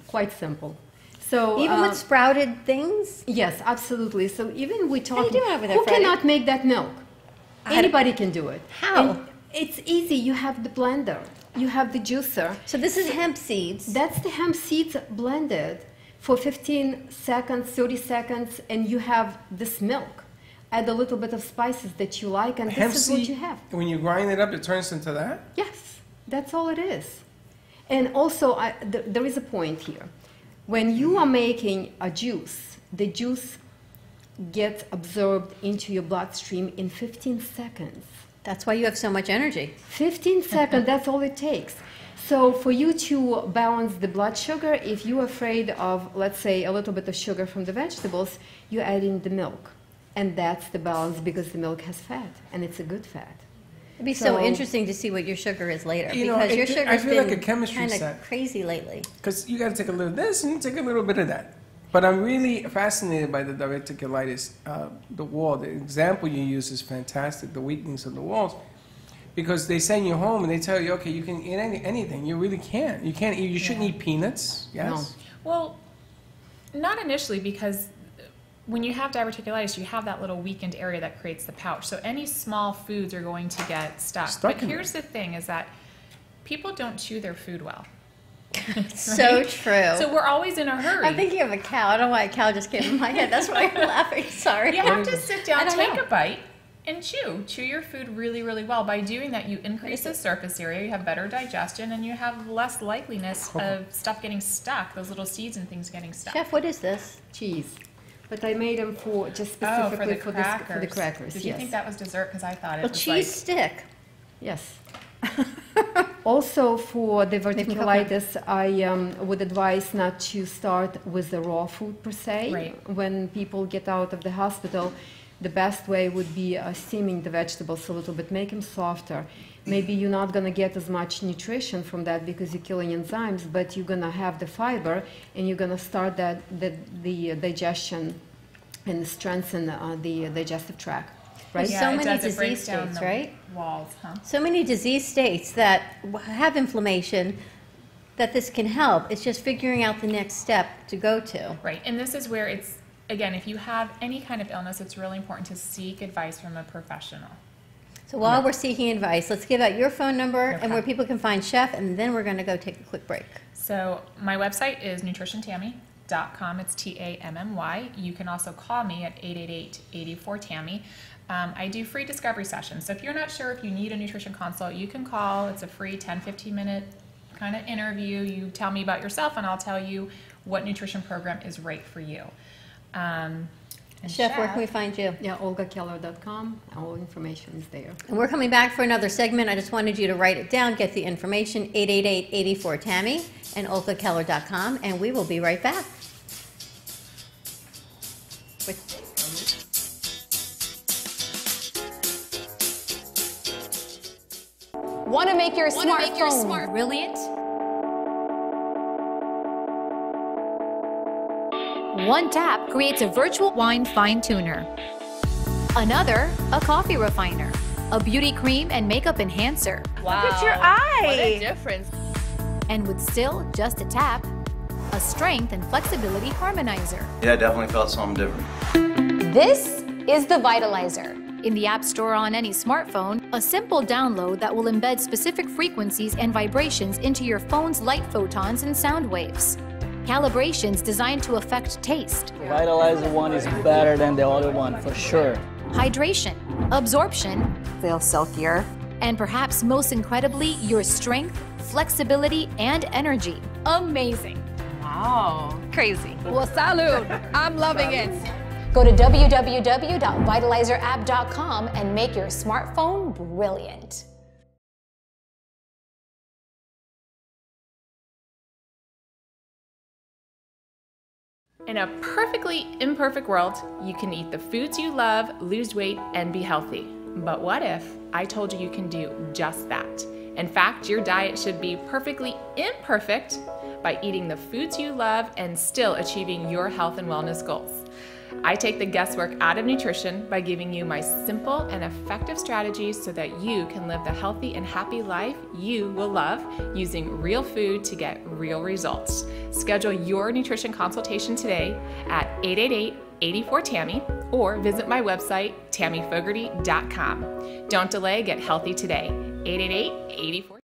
Quite simple. So Even with sprouted things? yes, absolutely. So even we talk. you doing over there, Who Freddy? cannot make that milk? Anybody can do it. How? And it's easy. You have the blender. You have the juicer. So this is hemp seeds. That's the hemp seeds blended for 15 seconds, 30 seconds, and you have this milk. Add a little bit of spices that you like, and Hemp this is what seed, you have. when you grind it up, it turns into that? Yes, that's all it is. And also, there is a point here. When you are making a juice, the juice gets absorbed into your bloodstream in 15 seconds. That's why you have so much energy. 15 seconds, that's all it takes. So for you to balance the blood sugar, if you're afraid of, let's say, a little bit of sugar from the vegetables, you add in the milk. And that's the balance because the milk has fat, and it's a good fat. It'd be so interesting to see what your sugar is later. You know, because your I sugar's feel like been a chemistry kind set. of crazy lately. Because you got to take a little of this and you take a little bit of that. But I'm really fascinated by the diverticulitis, the wall. The example you use is fantastic, the weakness of the walls. Because they send you home and they tell you, okay, you can eat anything. You really can't. You can't eat, you shouldn't eat peanuts. Yes? well, not initially, because when you have diverticulitis, you have that little weakened area that creates the pouch. So any small foods are going to get stuck. But in here's the thing is that people don't chew their food well. So Right? true. So we're always in a hurry. I'm thinking of a cow. I don't know why a cow just came in my head. That's why I'm laughing. Sorry. You have to sit down, I don't take know. a bite, and chew. Chew your food really, really well. By doing that, you increase the surface area, you have better digestion, and you have less likeliness of stuff getting stuck, those little seeds and things getting stuck. Chef, what is this? Cheese. But I made them for just Oh, specifically for the crackers. for the crackers. Did yes. you think that was dessert? Because I thought it A was cheese like... stick. Yes. Also, for diverticulitis, I would advise not to start with the raw food per se. Right. When people get out of the hospital, the best way would be steaming the vegetables a little bit, make them softer. Maybe you're not going to get as much nutrition from that because you're killing enzymes, but you're going to have the fiber and you're going to start the digestion and strengthen the digestive tract. Right? Yeah, So it many does. It disease breaks down states, the right? walls, huh? So many disease states that have inflammation that this can help. It's just figuring out the next step to go to. Right, and this is where it's, again, if you have any kind of illness, it's really important to seek advice from a professional. So while we're seeking advice, let's give out your phone number Okay. and where people can find Chef, and then we're going to go take a quick break. So my website is nutritiontammy.com. It's TAMMY. You can also call me at 888-84-TAMMY. I do free discovery sessions. So if you're not sure if you need a nutrition consult, you can call. It's a free 10-15 minute kind of interview. You tell me about yourself and I'll tell you what nutrition program is right for you. And Chef, where can we find you? Yeah, olgakeller.com. All information is there. And we're coming back for another segment. I just wanted you to write it down, get the information, 888-84-TAMMY and olgakeller.com, and we will be right back. Want to make your smartphone brilliant? One tap creates a virtual wine fine tuner. Another, a coffee refiner. A beauty cream and makeup enhancer. Wow. Look at your eye. What a difference. And with still just a tap, a strength and flexibility harmonizer. Yeah, I definitely felt something different. This is the Vitalizer. In the App Store on any smartphone, a simple download that will embed specific frequencies and vibrations into your phone's light photons and sound waves. Calibrations designed to affect taste, Vitalizer one is better than the other one, for sure. hydration, absorption, Feel silkier. and perhaps most incredibly, your strength, flexibility, and energy. Amazing. Wow. Crazy. Well, salud. I'm loving it. Go to www.vitalizerapp.com and make your smartphone brilliant. In a perfectly imperfect world, you can eat the foods you love, lose weight, and be healthy. But what if I told you you can do just that? In fact, your diet should be perfectly imperfect by eating the foods you love and still achieving your health and wellness goals. I take the guesswork out of nutrition by giving you my simple and effective strategies so that you can live the healthy and happy life you will love using real food to get real results. Schedule your nutrition consultation today at 888-84-TAMMY or visit my website, tammyfogarty.com. Don't delay, get healthy today. 888-84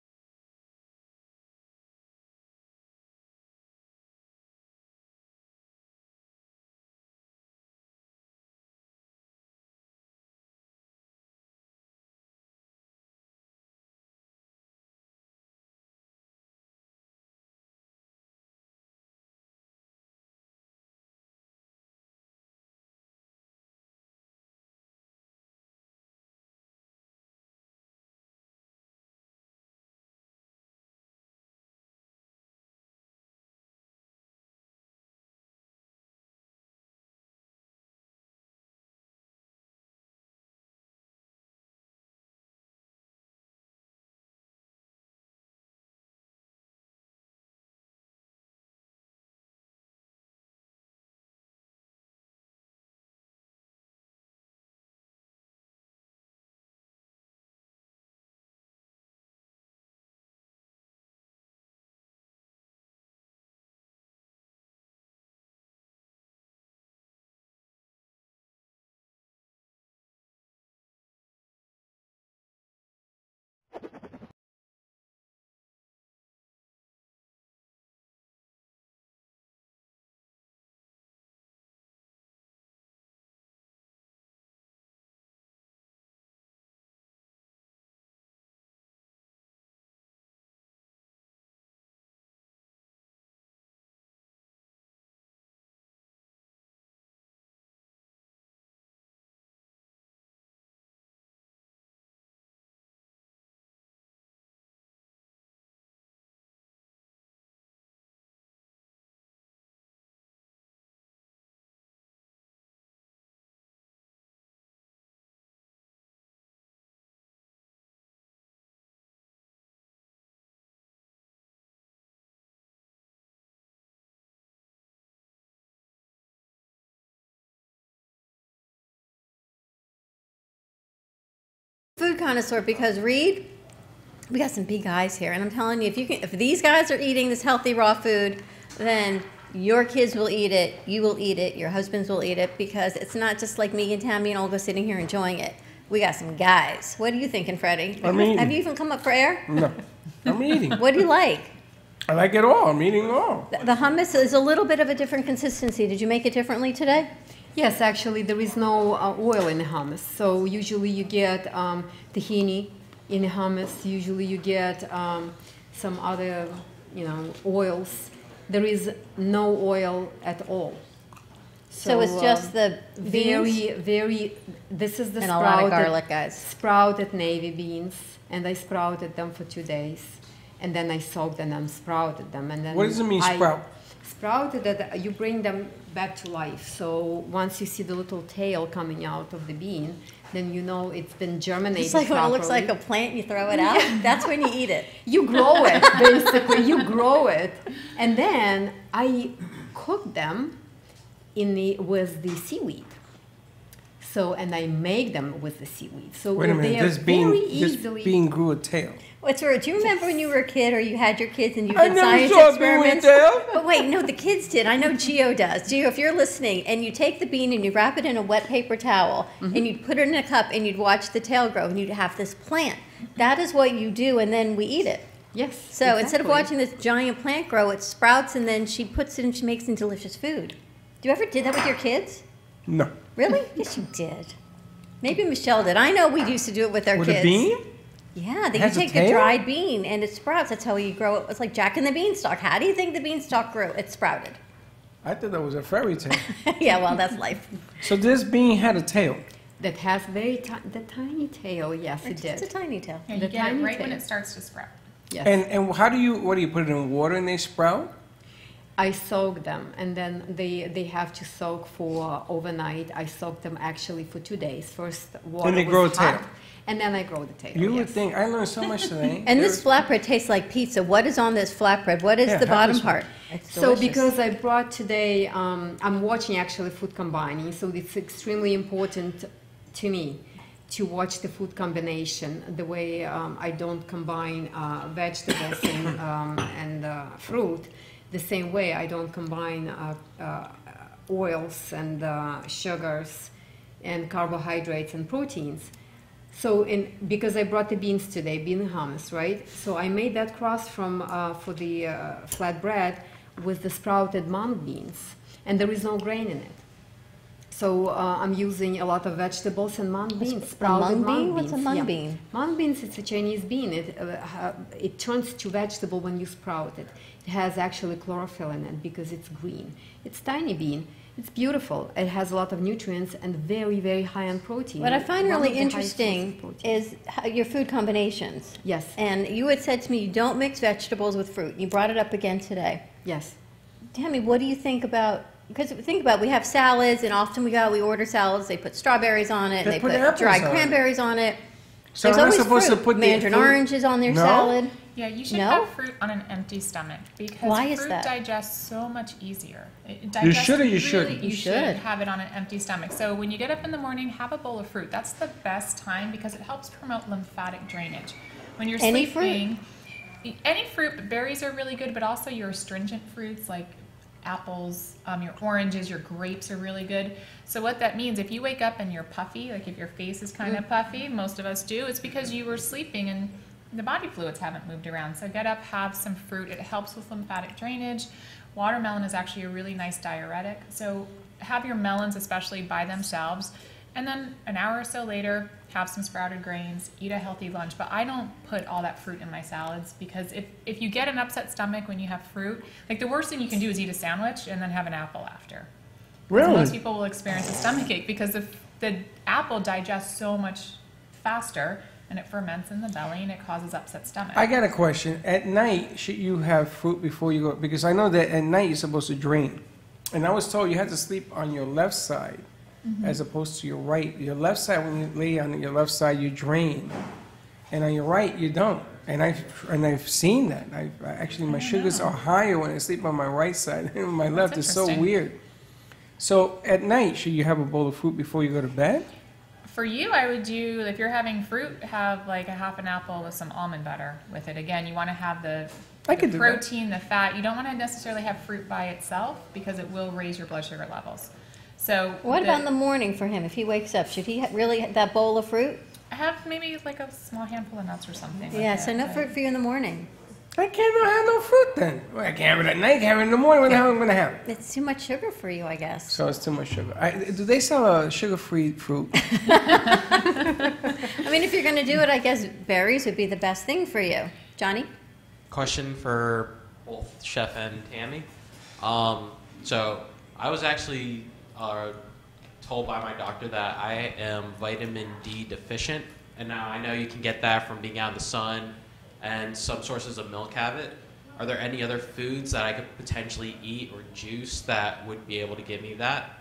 food connoisseur because Reed, we got some big guys here, and I'm telling you, if these guys are eating this healthy raw food, then your kids will eat it, you will eat it, your husbands will eat it, because it's not just like me and Tammy and Olga sitting here enjoying it. We got some guys. What are you thinking, Freddie? I'm eating. Have you even come up for air? No, I'm eating. What do you like? I like it all. I'm eating it all. The hummus is a little bit of a different consistency. Did you make it differently today? Yes, actually, there is no oil in the hummus. So usually you get tahini in the hummus. Usually you get some other, oils. There is no oil at all. So it's just the beans? This is the and a lot of garlic, guys. Sprouted navy beans, and I sprouted them for 2 days. And then I soaked them and sprouted them. And then what does it mean, sprout? Sprouted that you bring them back to life. So once you see the little tail coming out of the bean, then you know it's been germinated It's like when properly. it looks like a plant, you throw it out. Yeah. That's when you eat it. You grow it, basically. You grow it. And then I cook them with the seaweed. So, and I make them with the seaweed. So wait a minute, this bean grew a tail. What's right? Do you remember when you were a kid or you had your kids and you I did never science saw experiments? A bean with tail. But wait, no, the kids did. I know Gio does. Gio, if you're listening, and you take the bean and you wrap it in a wet paper towel and you'd put it in a cup and you'd watch the tail grow and you'd have this plant. That is what you do, and then we eat it. Yes. So instead of watching this giant plant grow, it sprouts and then she puts it and she makes some delicious food. Do you ever did that with your kids? No. Really? Yes, you did. Maybe Michelle did. I know we used to do it with our kids. With a bean? Yeah, you take a dried bean and it sprouts. That's how you grow it. It's like Jack and the Beanstalk. How do you think the beanstalk grew? It sprouted. I thought that was a fairy tale. Yeah, well, that's life. So this bean had a tail. That has the tiny tail. Yes, it did. It's a tiny tail. Yeah, you get it right when it starts to sprout. Yes. And what do you put it in water and they sprout? I soak them, and then they have to soak for overnight. I soak them actually for 2 days. First, water and they grow a hot, tail. And then I grow the tail. You would think I learned so much today. And this flatbread tastes like pizza. What is on this flatbread? What is the bottom part? So because I brought today, I'm watching actually food combining. So it's extremely important to me to watch the food combination. The way I don't combine vegetables and fruit. The same way I don't combine oils and sugars and carbohydrates and proteins. So because I brought the beans today, bean hummus, right? So I made that cross for the flatbread with the sprouted mung beans, and there is no grain in it. So I'm using a lot of vegetables and mung beans. Sprouted mung beans. What's a mung bean? Mung beans, it's a Chinese bean. It turns to vegetable when you sprout it. It has actually chlorophyll in it because it's green. It's tiny bean. It's beautiful. It has a lot of nutrients and very, very high in protein. What I find really interesting is your food combinations. Yes. And you had said to me you don't mix vegetables with fruit. You brought it up again today. Yes. Tammy, what do you think about, because think about it, we have salads and often we order salads, they put strawberries on it, They and put they put dried apples on it. cranberries on it. So There's am I always supposed to fruit. put the mandarin fruit- oranges on their No? salad. Yeah, you should No? have fruit on an empty stomach because Why is fruit that? digests so much easier. It You digests should or you really, shouldn't? You should should. have it on an empty stomach. So when you get up in the morning, have a bowl of fruit. That's the best time because it helps promote lymphatic drainage. When you're Any sleeping, any fruit, but berries are really good, but also your astringent fruits like apples, your oranges, your grapes are really good. So what that means, if you wake up and you're puffy, like if your face is kind of puffy, most of us do, it's because you were sleeping and the body fluids haven't moved around. So get up, have some fruit. It helps with lymphatic drainage. Watermelon is actually a really nice diuretic. So have your melons especially by themselves. And then an hour or so later, have some sprouted grains, eat a healthy lunch. But I don't put all that fruit in my salads because if you get an upset stomach when you have fruit, like the worst thing you can do is eat a sandwich and then have an apple after. Really? Most people will experience a stomach ache because the apple digests so much faster and it ferments in the belly and it causes upset stomach. I got a question. At night, should you have fruit before you go? Because I know that at night you're supposed to drain. And I was told you had to sleep on your left side as opposed to your right. Your left side, when you lay on your left side, you drain. And on your right, you don't. And I've seen that. Actually, my sugars are higher when I sleep on my right side than on my left. It's so interesting. weird. So at night, should you have a bowl of fruit before you go to bed? For you, I would do, if you're having fruit, have like a half an apple with some almond butter with it. Again, you want to have the protein, the fat. You don't want to necessarily have fruit by itself because it will raise your blood sugar levels. So what about in the morning for him? If he wakes up, should he really that bowl of fruit? Have maybe like a small handful of nuts or something. Yeah, so no fruit for you in the morning. I can't have no fruit then. Well, I can't have it at night, I can't have it in the morning. What the hell am I going to have? It's too much sugar for you, I guess. So it's too much sugar. Do they sell a sugar-free fruit? I mean, if you're going to do it, I guess berries would be the best thing for you. Johnny? Question for both Chef and Tammy. So I was actually told by my doctor that I am vitamin D deficient, and now I know you can get that from being out in the sun, and some sources of milk have it. Are there any other foods that I could potentially eat or juice that would be able to give me that?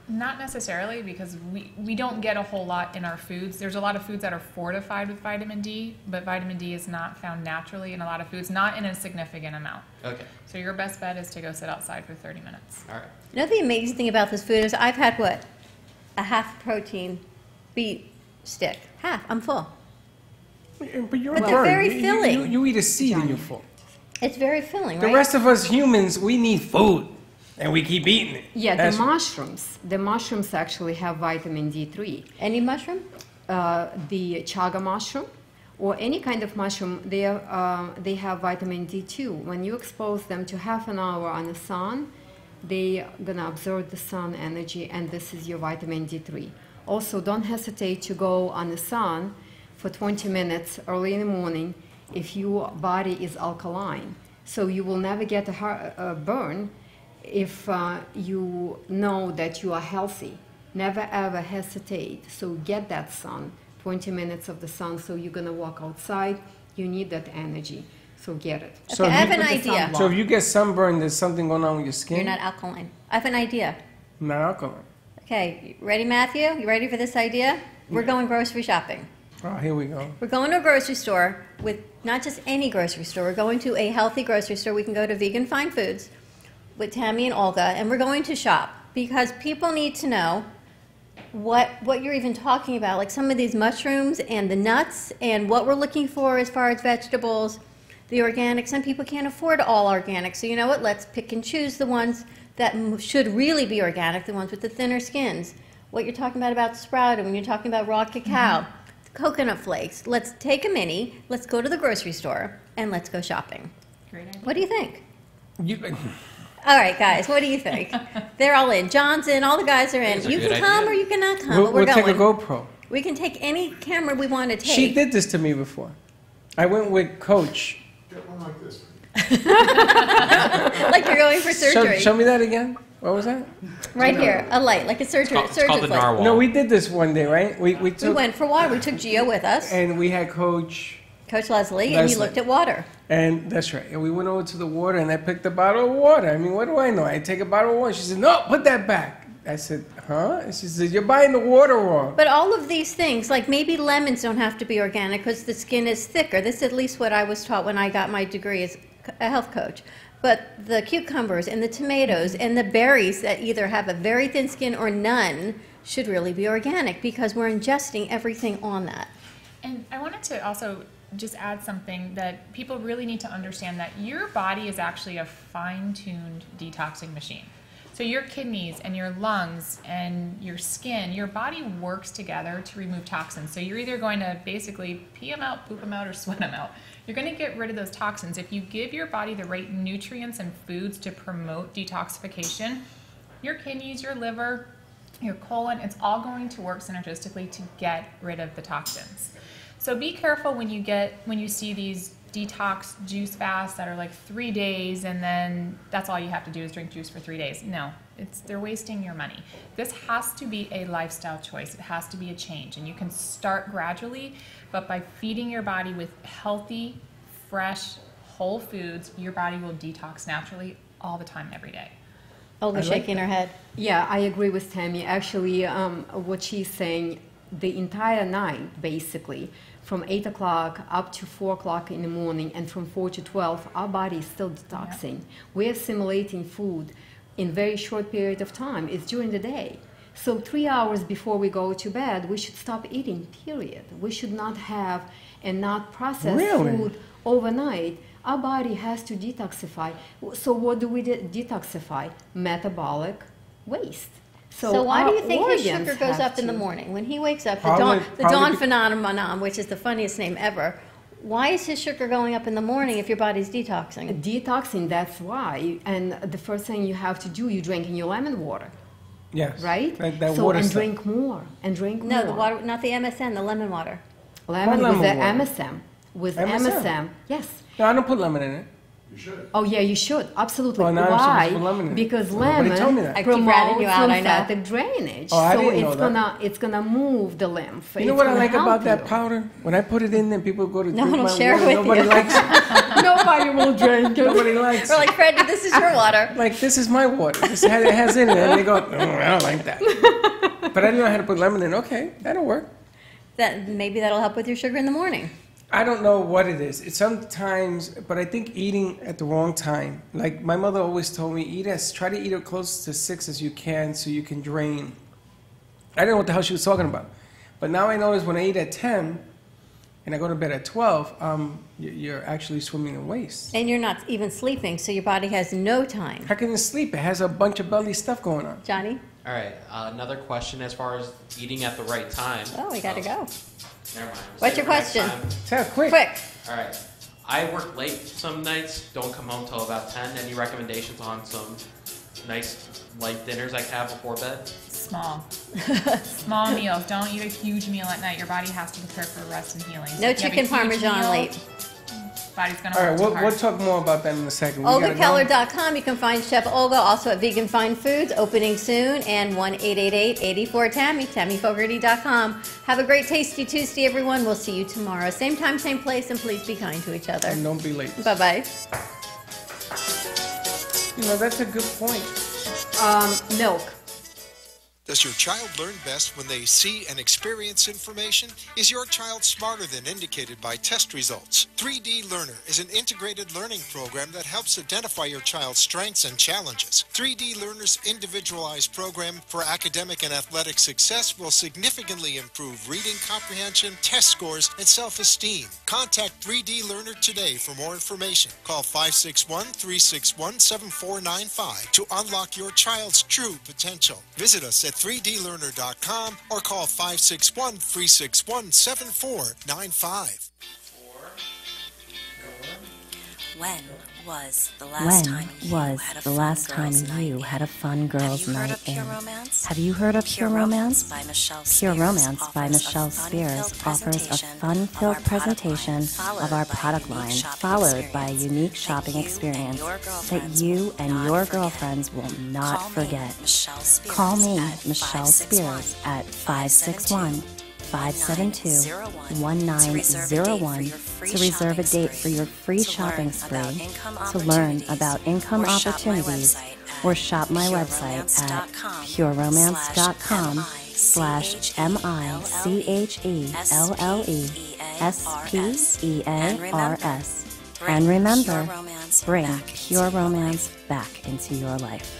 Not necessarily, because we don't get a whole lot in our foods. There's a lot of foods that are fortified with vitamin D, but vitamin D is not found naturally in a lot of foods, not in a significant amount. Okay. So your best bet is to go sit outside for 30 minutes. All right. You know the amazing thing about this food is I've had what? A half protein beet stick. Half. I'm full. But you're But they're very filling. You eat a seed and you're full. It's very filling, The right? rest of us humans, we need food, and we keep eating it. Yeah, That's- the mushrooms actually have vitamin D3. Any mushroom? The chaga mushroom or any kind of mushroom, they have vitamin D2. When you expose them to half an hour on the sun, they're gonna absorb the sun energy, and this is your vitamin D3. Also, don't hesitate to go on the sun for 20 minutes early in the morning if your body is alkaline. So you will never get a burn if you know that you are healthy. Never ever hesitate. So get that sun, 20 minutes of the sun. So you're gonna walk outside. You need that energy. So get it. Okay, I have an idea. So if you get sunburned, there's something going on with your skin? You're not alkaline. I have an idea. Not alkaline. Okay, ready, Matthew? You ready for this idea? We're going grocery shopping. Oh, here we go. We're going to a grocery store with not just any grocery store. We're going to a healthy grocery store. We can go to Vegan Fine Foods with Tammy and Olga, and we're going to shop because people need to know what you're even talking about, like some of these mushrooms and the nuts and what we're looking for as far as vegetables, the organic. Some people can't afford all organic, so you know what? Let's pick and choose the ones that should really be organic, the ones with the thinner skins. What you're talking about sprouted, when you're talking about raw cacao, coconut flakes. Let's take a mini, let's go to the grocery store, and let's go shopping. Great idea. What do you think? All right, guys, what do you think? They're all in. John's in, all the guys are in. That's a You good can come idea. or you cannot come, We'll but we're take going. a GoPro. We can take any camera we want to take. She did this to me before. I went with Coach. Get one like this. Like you're going for surgery. Show me that again. What was that? Right here, a light, like a surgery. It's called the light. narwhal. No, we did this one day, right? We We took went for water. We took Gio with us, and we had Coach. Coach Leslie, and he Leslie. looked at water. And that's right. And we went over to the water, and I picked a bottle of water. I mean, what do I know? I take a bottle of water. She said, "No, put that back." I said, "Huh?" And she said, "You're buying the water wrong." But all of these things, like maybe lemons don't have to be organic because the skin is thicker. This is at least what I was taught when I got my degree as a health coach. But the cucumbers and the tomatoes and the berries that either have a very thin skin or none should really be organic because we're ingesting everything on that. And I wanted to also just add something that people really need to understand, that your body is actually a fine-tuned detoxing machine. So your kidneys and your lungs and your skin, your body works together to remove toxins. So you're either going to basically pee them out, poop them out, or sweat them out. You're going to get rid of those toxins. If you give your body the right nutrients and foods to promote detoxification, your kidneys, your liver, your colon, it's all going to work synergistically to get rid of the toxins. So be careful when you see these detox juice fasts that are like 3 days and then that's all you have to do is drink juice for 3 days. No, they're wasting your money. This has to be a lifestyle choice. It has to be a change, and you can start gradually, but by feeding your body with healthy, fresh, whole foods, your body will detox naturally all the time, every day. Olga's shaking her head. Yeah, I agree with Tammy. Actually, what she's saying, the entire night, basically, from 8 o'clock up to 4 o'clock in the morning, and from 4 to 12, our body is still detoxing. We're assimilating food in very short period of time. It's during the day. So 3 hours before we go to bed, we should stop eating, period. We should not have and not process food overnight. Our body has to detoxify. So what do we detoxify? Metabolic waste. So why do you think his sugar goes up in the morning? When he wakes up, the dawn phenomenon, which is the funniest name ever, why is his sugar going up in the morning if your body's detoxing? Detoxing, that's why. And the first thing you have to do, you drinking your lemon water. Yes. Right? That so, water and stuff. drink more, and drink more. No, the water, not the MSM, the lemon water. Lemon with the water? MSM. With MSM, yes. No, I don't put lemon in it. You should. Oh yeah, you should absolutely. Oh, now I'm supposed to put Why? lemon in it. Because Nobody told me lemon that. I keep ratting promotes you out, I know. lymphatic drainage. Oh, I so didn't know it's that. it's gonna move the lymph. You know It's what I gonna like help about that you. powder? When I put it in, then people go to No drink one will my share water. with Nobody you. likes it. Nobody will drink it. Nobody likes We're it. like, Freddy, this is your water. Like, this is my water. This it has in it. And they go, I don't like that. But I didn't know how to put lemon in. Okay, that'll work. Maybe that'll help with your sugar in the morning. I don't know what it is. It's sometimes, but I think eating at the wrong time. Like my mother always told me, try to eat as close to 6 as you can so you can drain. I didn't know what the hell she was talking about. But now I notice when I eat at 10 and I go to bed at 12, you're actually swimming in waste. And you're not even sleeping, so your body has no time. How can you sleep? It has a bunch of belly stuff going on. Johnny? All right, another question as far as eating at the right time. Oh, we gotta go. Never mind. What's your question? Tell quick. Quick. All right. I work late some nights, don't come home till about 10. Any recommendations on some nice light dinners I can have before bed? Small. Small meals. Don't eat a huge meal at night. Your body has to prepare for rest and healing. So No if you have a chicken huge parmesan meal, late. Body's going to All work right, too hard. we'll talk more about that in a second. We gotta go. OlgaKeller.com. You can find Chef Olga also at Vegan Fine Foods, opening soon, and 1-888-84-TAMMY, TammyFogarty.com. Have a great Tasty Tuesday, everyone. We'll see you tomorrow. Same time, same place, and please be kind to each other. And don't be late. Bye-bye. You know, that's a good point. Milk. Does your child learn best when they see and experience information? Is your child smarter than indicated by test results? 3D Learner is an integrated learning program that helps identify your child's strengths and challenges. 3D Learner's individualized program for academic and athletic success will significantly improve reading comprehension, test scores, and self-esteem. Contact 3D Learner today for more information. Call 561-361-7495 to unlock your child's true potential. Visit us at 3dlearner.com or call 561-361-7495. When was the last time you had a fun girls' night in? Have you heard of Pure Romance? Pure Romance by Michelle Spears offers a fun-filled presentation of our product line, followed by a unique shopping experience that you and your girlfriends will not forget. Call me, Michelle Spears, at 561-572-1901 to reserve a date for your free shopping spree, to learn about income opportunities, or shop my website at pureromance.com/MICHELLESPEARS. And remember, bring Pure Romance back into your life.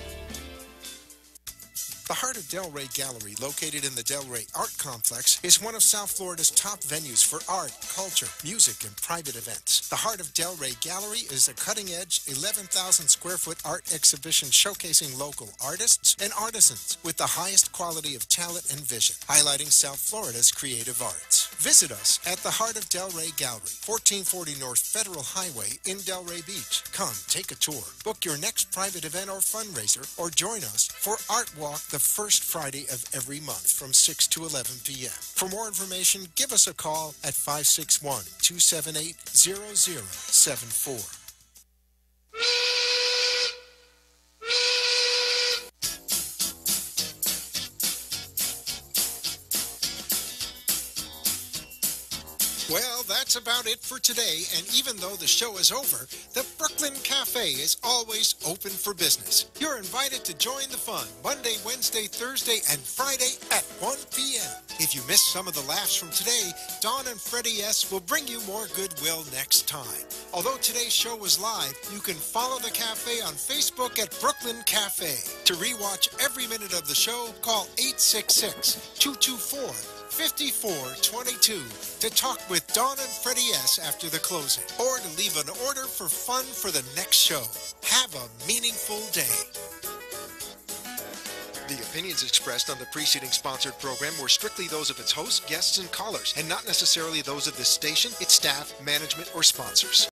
The Heart of Delray Gallery, located in the Delray Art Complex, is one of South Florida's top venues for art, culture, music, and private events. The Heart of Delray Gallery is a cutting-edge, 11,000 square foot art exhibition showcasing local artists and artisans with the highest quality of talent and vision, highlighting South Florida's creative arts. Visit us at the Heart of Delray Gallery, 1440 North Federal Highway in Delray Beach. Come, take a tour, book your next private event or fundraiser, or join us for Art Walk the first Friday of every month from 6 to 11 p.m. For more information, give us a call at 561-278-0074. Well, that's that's about it for today, and even though the show is over, the Brooklyn Cafe is always open for business. You're invited to join the fun Monday, Wednesday, Thursday, and Friday at 1 p.m. If you missed some of the laughs from today, Dawn and Freddy S. will bring you more goodwill next time. Although today's show was live, you can follow the cafe on Facebook at Brooklyn Cafe. To rewatch every minute of the show, call 866-224-5422 to talk with Dawn and Freddy S. after the closing, or to leave an order for fun for the next show. Have a meaningful day. The opinions expressed on the preceding sponsored program were strictly those of its hosts, guests, and callers, and not necessarily those of this station, its staff, management, or sponsors.